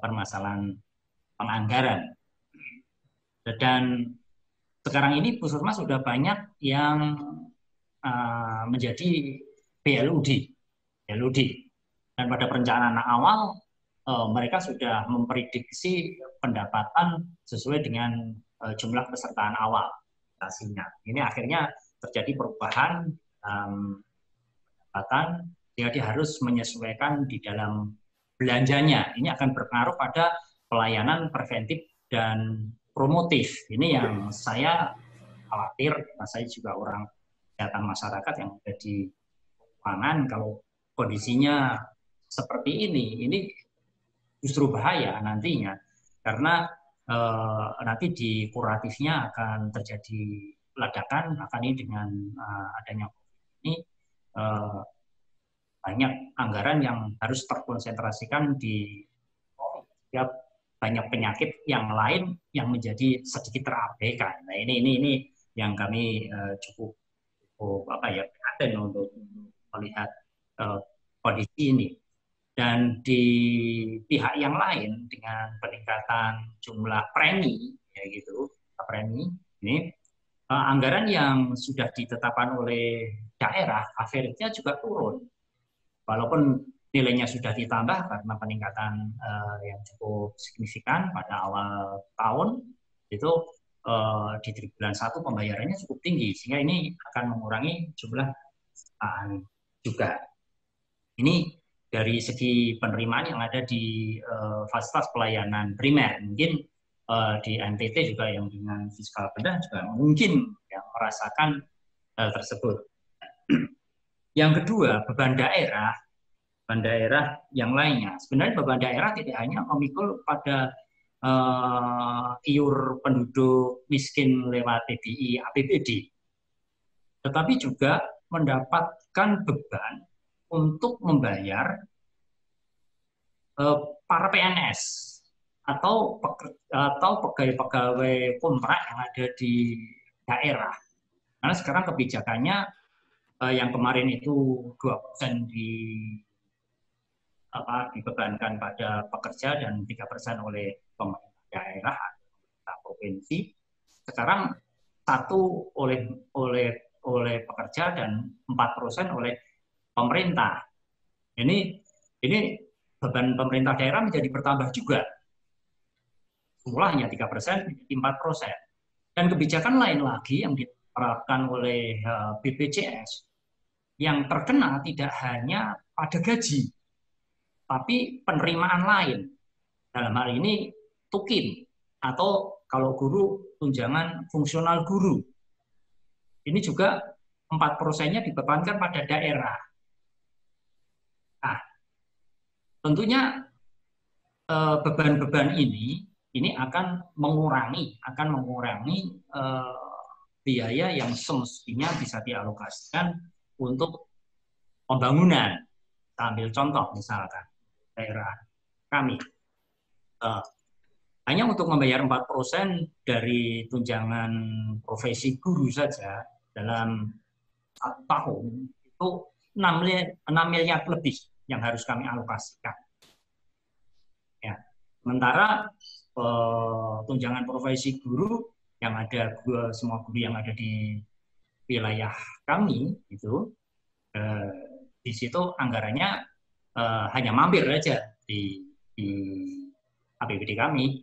permasalahan penganggaran. Dan sekarang ini puskesmas sudah banyak yang menjadi BLUD. Dan pada perencanaan awal, mereka sudah memprediksi pendapatan sesuai dengan jumlah pesertaan awal. Ini akhirnya terjadi perubahan pendapatan, sehingga dia harus menyesuaikan di dalam belanjanya. Ini akan berpengaruh pada pelayanan preventif dan promotif. Ini yang saya khawatir, karena saya juga orang kesehatan masyarakat yang ada di keuangan. Kalau kondisinya seperti ini justru bahaya nantinya, karena nanti di kuratifnya akan terjadi ledakan, akan ini dengan adanya ini banyak anggaran yang harus terkonsentrasikan di ya, banyak penyakit yang lain yang menjadi sedikit terabaikan. Nah ini yang kami cukup prihatin untuk melihat kondisi ini. Dan di pihak yang lain dengan peningkatan jumlah premi, premi ini anggaran yang sudah ditetapkan oleh daerah, average-nya juga turun. Walaupun nilainya sudah ditambah karena peningkatan yang cukup signifikan pada awal tahun, itu di triwulan 1 pembayarannya cukup tinggi, sehingga ini akan mengurangi jumlah pesertaan juga. Ini dari segi penerimaan yang ada di fasilitas pelayanan primer. Mungkin di NTT juga yang dengan fiskal rendah juga mungkin yang merasakan hal tersebut. Yang kedua, beban daerah beban daerah yang lainnya. Sebenarnya beban daerah tidak hanya memikul pada iur penduduk miskin lewat TBI, APBD, tetapi juga mendapatkan beban untuk membayar para PNS atau pegawai kontrak yang ada di daerah. Karena sekarang kebijakannya yang kemarin itu 2% dibebankan pada pekerja dan 3% oleh pemerintah daerah atau provinsi. Sekarang 1% oleh pekerja dan 4% oleh pemerintah. Ini beban pemerintah daerah menjadi bertambah juga. Semula hanya 3%, menjadi 4%. Dan kebijakan lain lagi yang diterapkan oleh BPJS yang terkena tidak hanya pada gaji, tapi penerimaan lain. Dalam hal ini tukin, atau kalau guru, tunjangan fungsional guru. Ini juga 4%-nya dibebankan pada daerah. Nah, tentunya beban-beban ini akan mengurangi biaya yang semestinya bisa dialokasikan untuk pembangunan. Kita ambil contoh misalkan daerah kami. Hanya untuk membayar 4% dari tunjangan profesi guru saja dalam 1 tahun itu 6 miliar lebih yang harus kami alokasikan. Ya. Sementara tunjangan profesi guru yang ada semua guru yang ada di wilayah kami itu di situ anggarannya hanya mampir aja di APBD kami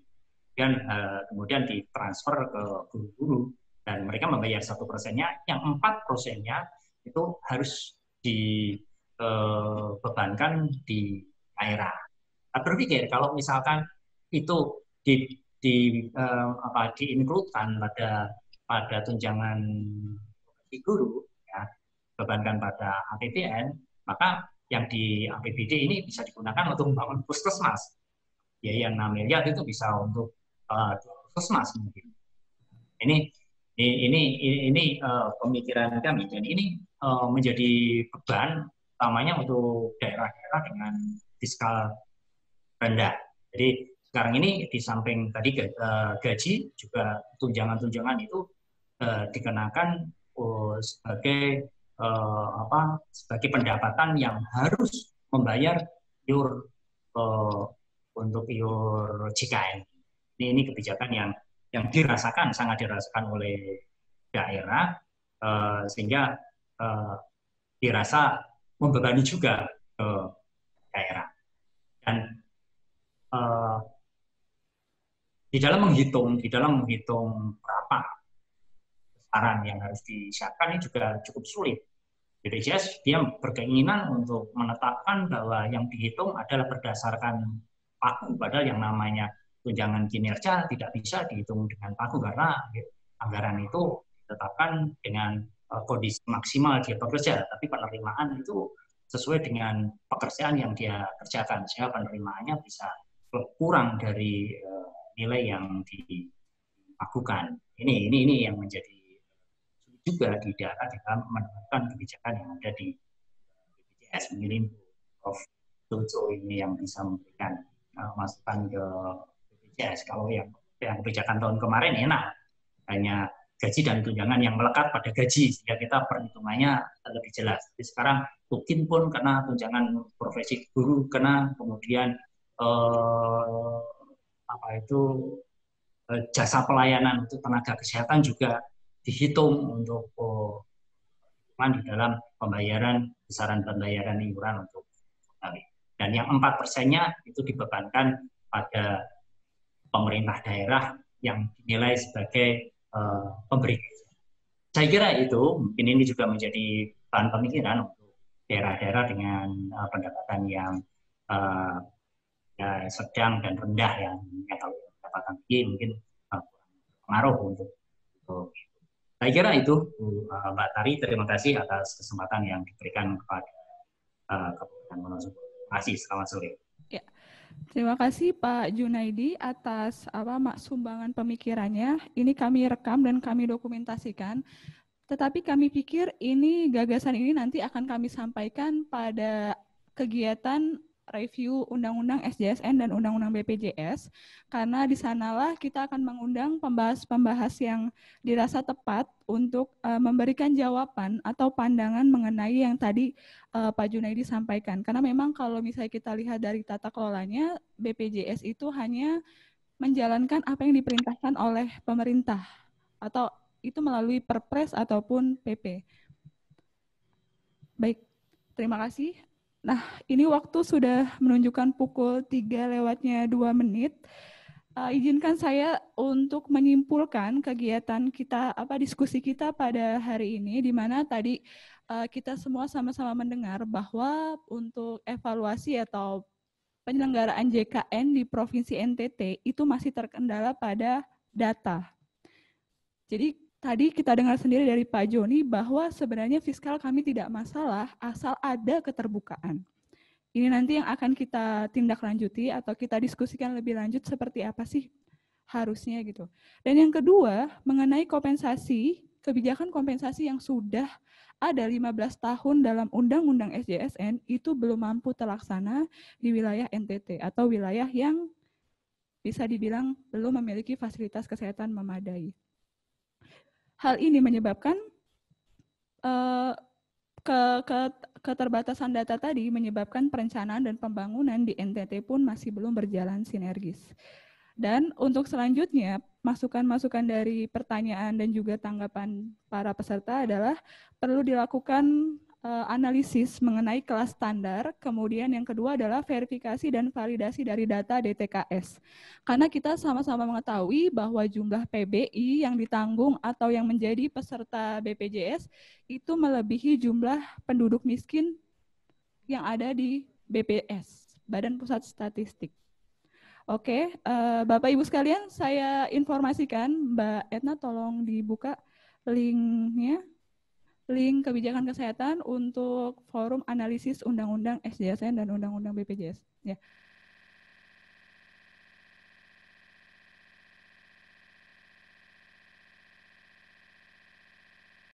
dan kemudian ditransfer ke guru-guru dan mereka membayar 1%-nya, yang 4%-nya itu harus dibebankan di daerah. Berpikir kalau misalkan itu diincludekan pada tunjangan guru, ya, bebankan pada APBN, maka yang di APBD ini bisa digunakan untuk membangun puskesmas. Biaya 6 miliar itu bisa untuk puskesmas mungkin. Ini pemikiran kami, dan ini menjadi beban utamanya untuk daerah-daerah dengan fiskal rendah. Jadi sekarang ini di samping tadi gaji, juga tunjangan-tunjangan itu dikenakan sebagai pendapatan yang harus membayar iur untuk iur JKN. Ini kebijakan yang sangat dirasakan oleh daerah, sehingga dirasa membebani juga ke daerah. Dan di dalam menghitung berapa besaran yang harus disiapkan ini juga cukup sulit. BPJS dia berkeinginan untuk menetapkan bahwa yang dihitung adalah berdasarkan pagu, padahal yang namanya tunjangan kinerja tidak bisa dihitung dengan pagu karena anggaran itu ditetapkan dengan kondisi maksimal dia bekerja, tapi penerimaan itu sesuai dengan pekerjaan yang dia kerjakan, sehingga penerimaannya bisa kurang dari nilai yang dipagukan. Ini yang menjadi juga di daerah dalam menerapkan kebijakan yang ada di BPJS. Mungkin Prof. Jojo ini yang bisa memberikan masukan ke BPJS. Kalau yang kebijakan tahun kemarin enak, hanya gaji dan tunjangan yang melekat pada gaji, sehingga kita perhitungannya lebih jelas. Tapi sekarang tukin pun kena, tunjangan profesi guru kena, kemudian jasa pelayanan untuk tenaga kesehatan juga dihitung untuk di dalam besaran pembayaran iuran untuk pegawai. Dan yang 4%-nya itu dibebankan pada pemerintah daerah yang dinilai sebagai pemberi. Saya kira itu mungkin ini juga menjadi bahan pemikiran untuk daerah-daerah dengan pendapatan yang sedang dan rendah, yang kalau pendapatan tinggi mungkin pengaruh untuk saya kira itu, Mbak Tari. Terima kasih atas kesempatan yang diberikan kepada Kabupaten Wonosobo. Masih, selamat sore. Ya. Terima kasih Pak Junaidi atas sumbangan pemikirannya. Ini kami rekam dan kami dokumentasikan. Tetapi kami pikir gagasan ini nanti akan kami sampaikan pada kegiatan review Undang-Undang SJSN dan Undang-Undang BPJS, karena di sanalah kita akan mengundang pembahas-pembahas yang dirasa tepat untuk memberikan jawaban atau pandangan mengenai yang tadi Pak Junaidi sampaikan. Karena memang kalau misalnya kita lihat dari tata kelolanya, BPJS itu hanya menjalankan apa yang diperintahkan oleh pemerintah atau itu melalui Perpres ataupun PP. Baik, terima kasih. Nah, ini waktu sudah menunjukkan pukul 3:02. Izinkan saya untuk menyimpulkan kegiatan kita, diskusi kita pada hari ini, di mana tadi kita semua sama-sama mendengar bahwa untuk evaluasi atau penyelenggaraan JKN di Provinsi NTT itu masih terkendala pada data. Jadi tadi kita dengar sendiri dari Pak Joni bahwa sebenarnya fiskal kami tidak masalah asal ada keterbukaan. Ini nanti yang akan kita tindak lanjuti atau kita diskusikan lebih lanjut seperti apa sih harusnya gitu. Dan yang kedua, mengenai kompensasi, kebijakan kompensasi yang sudah ada 15 tahun dalam Undang-Undang SJSN itu belum mampu terlaksana di wilayah NTT atau wilayah yang bisa dibilang belum memiliki fasilitas kesehatan memadai. Hal ini menyebabkan keterbatasan data tadi menyebabkan perencanaan dan pembangunan di NTT pun masih belum berjalan sinergis. Dan untuk selanjutnya, masukan-masukan dari pertanyaan dan juga tanggapan para peserta adalah perlu dilakukan analisis mengenai kelas standar, kemudian yang kedua adalah verifikasi dan validasi dari data DTKS. Karena kita sama-sama mengetahui bahwa jumlah PBI yang ditanggung atau yang menjadi peserta BPJS itu melebihi jumlah penduduk miskin yang ada di BPS, Badan Pusat Statistik. Oke, Bapak Ibu sekalian, saya informasikan, Mbak Etna tolong dibuka linknya. Link kebijakan kesehatan untuk forum analisis Undang-Undang SJSN dan Undang-Undang BPJS. Ya.